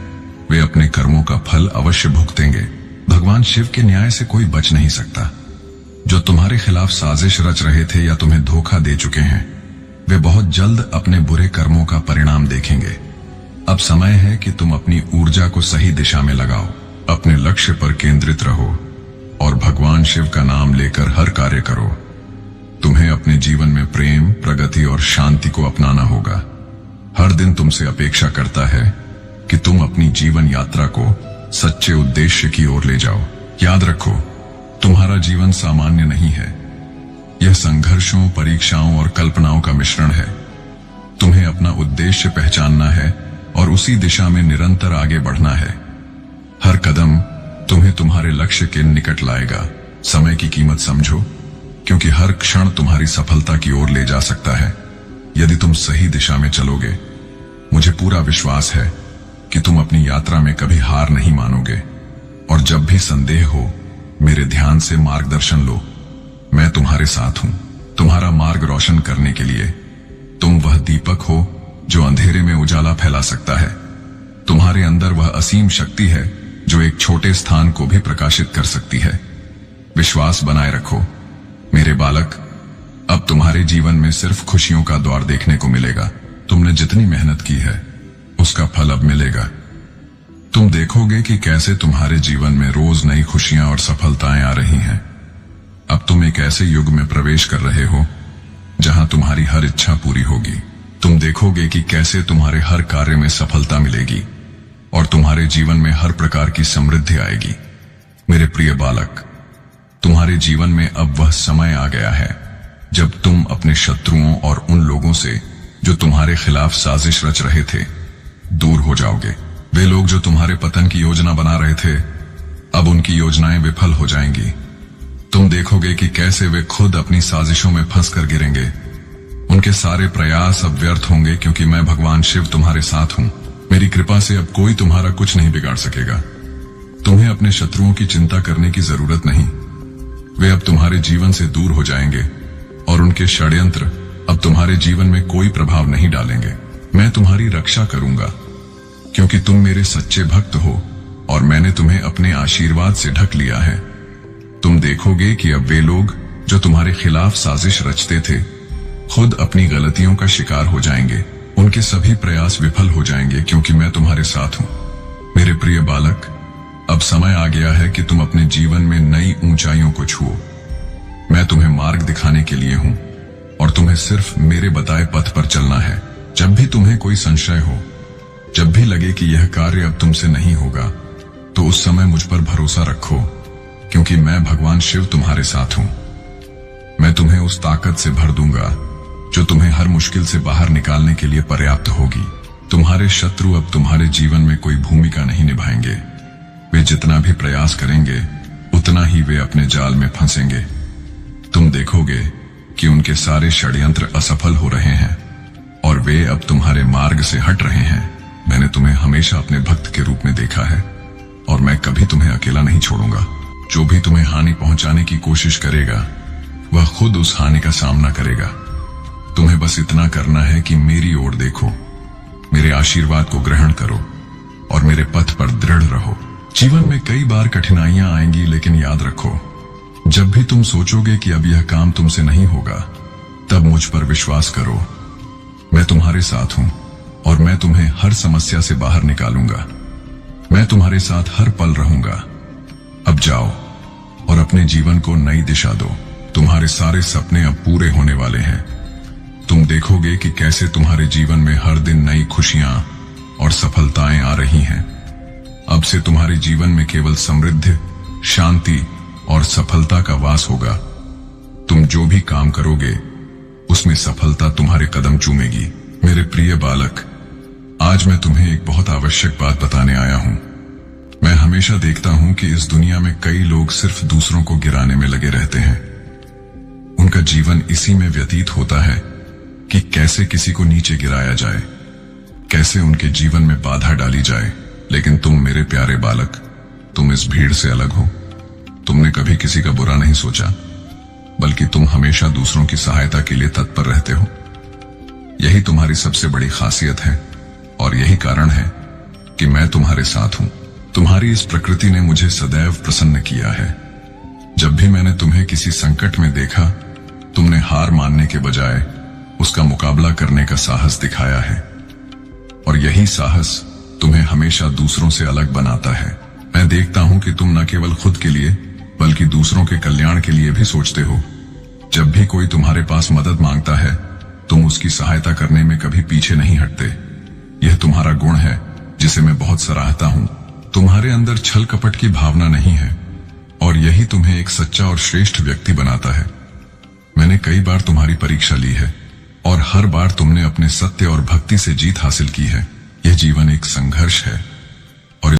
वे अपने कर्मों का फल अवश्य भुगतेंगे। भगवान शिव के न्याय से कोई बच नहीं सकता। जो तुम्हारे खिलाफ साजिश रच रहे थे या तुम्हें धोखा दे चुके हैं वे बहुत जल्द अपने बुरे कर्मों का परिणाम देखेंगे। अब समय है कि तुम अपनी ऊर्जा को सही दिशा में लगाओ, अपने लक्ष्य पर केंद्रित रहो और भगवान शिव का नाम लेकर हर कार्य करो। तुम्हें अपने जीवन में प्रेम, प्रगति और शांति को अपनाना होगा। हर दिन तुमसे अपेक्षा करता है कि तुम अपनी जीवन यात्रा को सच्चे उद्देश्य की ओर ले जाओ। याद रखो, तुम्हारा जीवन सामान्य नहीं है। यह संघर्षों, परीक्षाओं और कल्पनाओं का मिश्रण है। तुम्हें अपना उद्देश्य पहचानना है और उसी दिशा में निरंतर आगे बढ़ना है। हर कदम तुम्हें तुम्हारे लक्ष्य के निकट लाएगा। समय की कीमत समझो, क्योंकि हर क्षण तुम्हारी सफलता की ओर ले जा सकता है यदि तुम सही दिशा में चलोगे। मुझे पूरा विश्वास है कि तुम अपनी यात्रा में कभी हार नहीं मानोगे और जब भी संदेह हो मेरे ध्यान से मार्गदर्शन लो। मैं तुम्हारे साथ हूं, तुम्हारा मार्ग रोशन करने के लिए। तुम वह दीपक हो जो अंधेरे में उजाला फैला सकता है। तुम्हारे अंदर वह असीम शक्ति है जो एक छोटे स्थान को भी प्रकाशित कर सकती है। विश्वास बनाए रखो मेरे बालक। अब तुम्हारे जीवन में सिर्फ खुशियों का द्वार देखने को मिलेगा। तुमने जितनी मेहनत की है उसका फल अब मिलेगा। तुम देखोगे कि कैसे तुम्हारे जीवन में रोज नई खुशियां और सफलताएं आ रही हैं। अब तुम एक ऐसे युग में प्रवेश कर रहे हो जहां तुम्हारी हर इच्छा पूरी होगी। तुम देखोगे कि कैसे तुम्हारे हर कार्य में सफलता मिलेगी और तुम्हारे जीवन में हर प्रकार की समृद्धि आएगी। मेरे प्रिय बालक, तुम्हारे जीवन में अब वह समय आ गया है जब तुम अपने शत्रुओं और उन लोगों से जो तुम्हारे खिलाफ साजिश रच रहे थे दूर हो जाओगे। वे लोग जो तुम्हारे पतन की योजना बना रहे थे अब उनकी योजनाएं विफल हो जाएंगी। तुम देखोगे कि कैसे वे खुद अपनी साजिशों में फंस कर गिरेंगे। उनके सारे प्रयास अब व्यर्थ होंगे, क्योंकि मैं भगवान शिव तुम्हारे साथ हूं। मेरी कृपा से अब कोई तुम्हारा कुछ नहीं बिगाड़ सकेगा। तुम्हें अपने शत्रुओं की चिंता करने की जरूरत नहीं। वे अब तुम्हारे जीवन से दूर हो जाएंगे और उनके षड्यंत्र अब तुम्हारे जीवन में कोई प्रभाव नहीं डालेंगे। मैं तुम्हारी रक्षा करूंगा, क्योंकि तुम मेरे सच्चे भक्त हो और मैंने तुम्हें अपने आशीर्वाद से ढक लिया है। तुम देखोगे कि अब वे लोग जो तुम्हारे खिलाफ साजिश रचते थे खुद अपनी गलतियों का शिकार हो जाएंगे। उनके सभी प्रयास विफल हो जाएंगे, क्योंकि मैं तुम्हारे साथ हूं। मेरे प्रिय बालक, अब समय आ गया है कि तुम अपने जीवन में नई ऊंचाइयों को छुओ। मैं तुम्हें मार्ग दिखाने के लिए हूं और तुम्हें सिर्फ मेरे बताए पथ पर चलना है। जब भी तुम्हें कोई संशय हो, जब भी लगे कि यह कार्य अब तुमसे नहीं होगा, तो उस समय मुझ पर भरोसा रखो, क्योंकि मैं भगवान शिव तुम्हारे साथ हूं। मैं तुम्हें उस ताकत से भर दूंगा जो तुम्हें हर मुश्किल से बाहर निकालने के लिए पर्याप्त होगी। तुम्हारे शत्रु अब तुम्हारे जीवन में कोई भूमिका नहीं निभाएंगे। वे जितना भी प्रयास करेंगे उतना ही वे अपने जाल में फंसेंगे। तुम देखोगे कि उनके सारे षड्यंत्र असफल हो रहे हैं और वे अब तुम्हारे मार्ग से हट रहे हैं। मैंने तुम्हें हमेशा अपने भक्त के रूप में देखा है और मैं कभी तुम्हें अकेला नहीं छोड़ूंगा। जो भी तुम्हें हानि पहुंचाने की कोशिश करेगा वह खुद उस हानि का सामना करेगा। तुम्हें बस इतना करना है कि मेरी ओर देखो, मेरे आशीर्वाद को ग्रहण करो और मेरे पथ पर दृढ़ रहो। जीवन में कई बार कठिनाइयां आएंगी, लेकिन याद रखो, जब भी तुम सोचोगे कि अब यह काम तुमसे नहीं होगा, तब मुझ पर विश्वास करो। मैं तुम्हारे साथ हूं और मैं तुम्हें हर समस्या से बाहर निकालूंगा। मैं तुम्हारे साथ हर पल रहूंगा। अब जाओ और अपने जीवन को नई दिशा दो। तुम्हारे सारे सपने अब पूरे होने वाले हैं। तुम देखोगे कि कैसे तुम्हारे जीवन में हर दिन नई खुशियां और सफलताएं आ रही हैं। अब से तुम्हारे जीवन में केवल समृद्धि, शांति और सफलता का वास होगा। तुम जो भी काम करोगे उसमें सफलता तुम्हारे कदम चूमेगी। मेरे प्रिय बालक, आज मैं तुम्हें एक बहुत आवश्यक बात बताने आया हूं। मैं हमेशा देखता हूं कि इस दुनिया में कई लोग सिर्फ दूसरों को गिराने में लगे रहते हैं। उनका जीवन इसी में व्यतीत होता है कि कैसे किसी को नीचे गिराया जाए, कैसे उनके जीवन में बाधा डाली जाए। लेकिन तुम मेरे प्यारे बालक, तुम इस भीड़ से अलग हो। तुमने कभी किसी का बुरा नहीं सोचा, बल्कि तुम हमेशा दूसरों की सहायता के लिए तत्पर रहते हो। यही तुम्हारी सबसे बड़ी खासियत है और यही कारण है कि मैं तुम्हारे साथ हूं। तुम्हारी इस प्रकृति ने मुझे सदैव प्रसन्न किया है। जब भी मैंने तुम्हें किसी संकट में देखा, तुमने हार मानने के बजाय उसका मुकाबला करने का साहस दिखाया है, और यही साहस तुम्हें हमेशा दूसरों से अलग बनाता है। मैं देखता हूं कि तुम न केवल खुद के लिए बल्कि दूसरों के कल्याण के लिए भी सोचते हो। जब भी कोई तुम्हारे पास मदद मांगता है, तुम उसकी सहायता करने में कभी पीछे नहीं हटते। यह तुम्हारा गुण है जिसे मैं बहुत सराहता हूं। तुम्हारे अंदर छल कपट की भावना नहीं है, और यही तुम्हें एक सच्चा और श्रेष्ठ व्यक्ति बनाता है। मैंने कई बार तुम्हारी परीक्षा ली है, और हर बार तुमने अपने सत्य और भक्ति से जीत हासिल की है। यह जीवन एक संघर्ष है,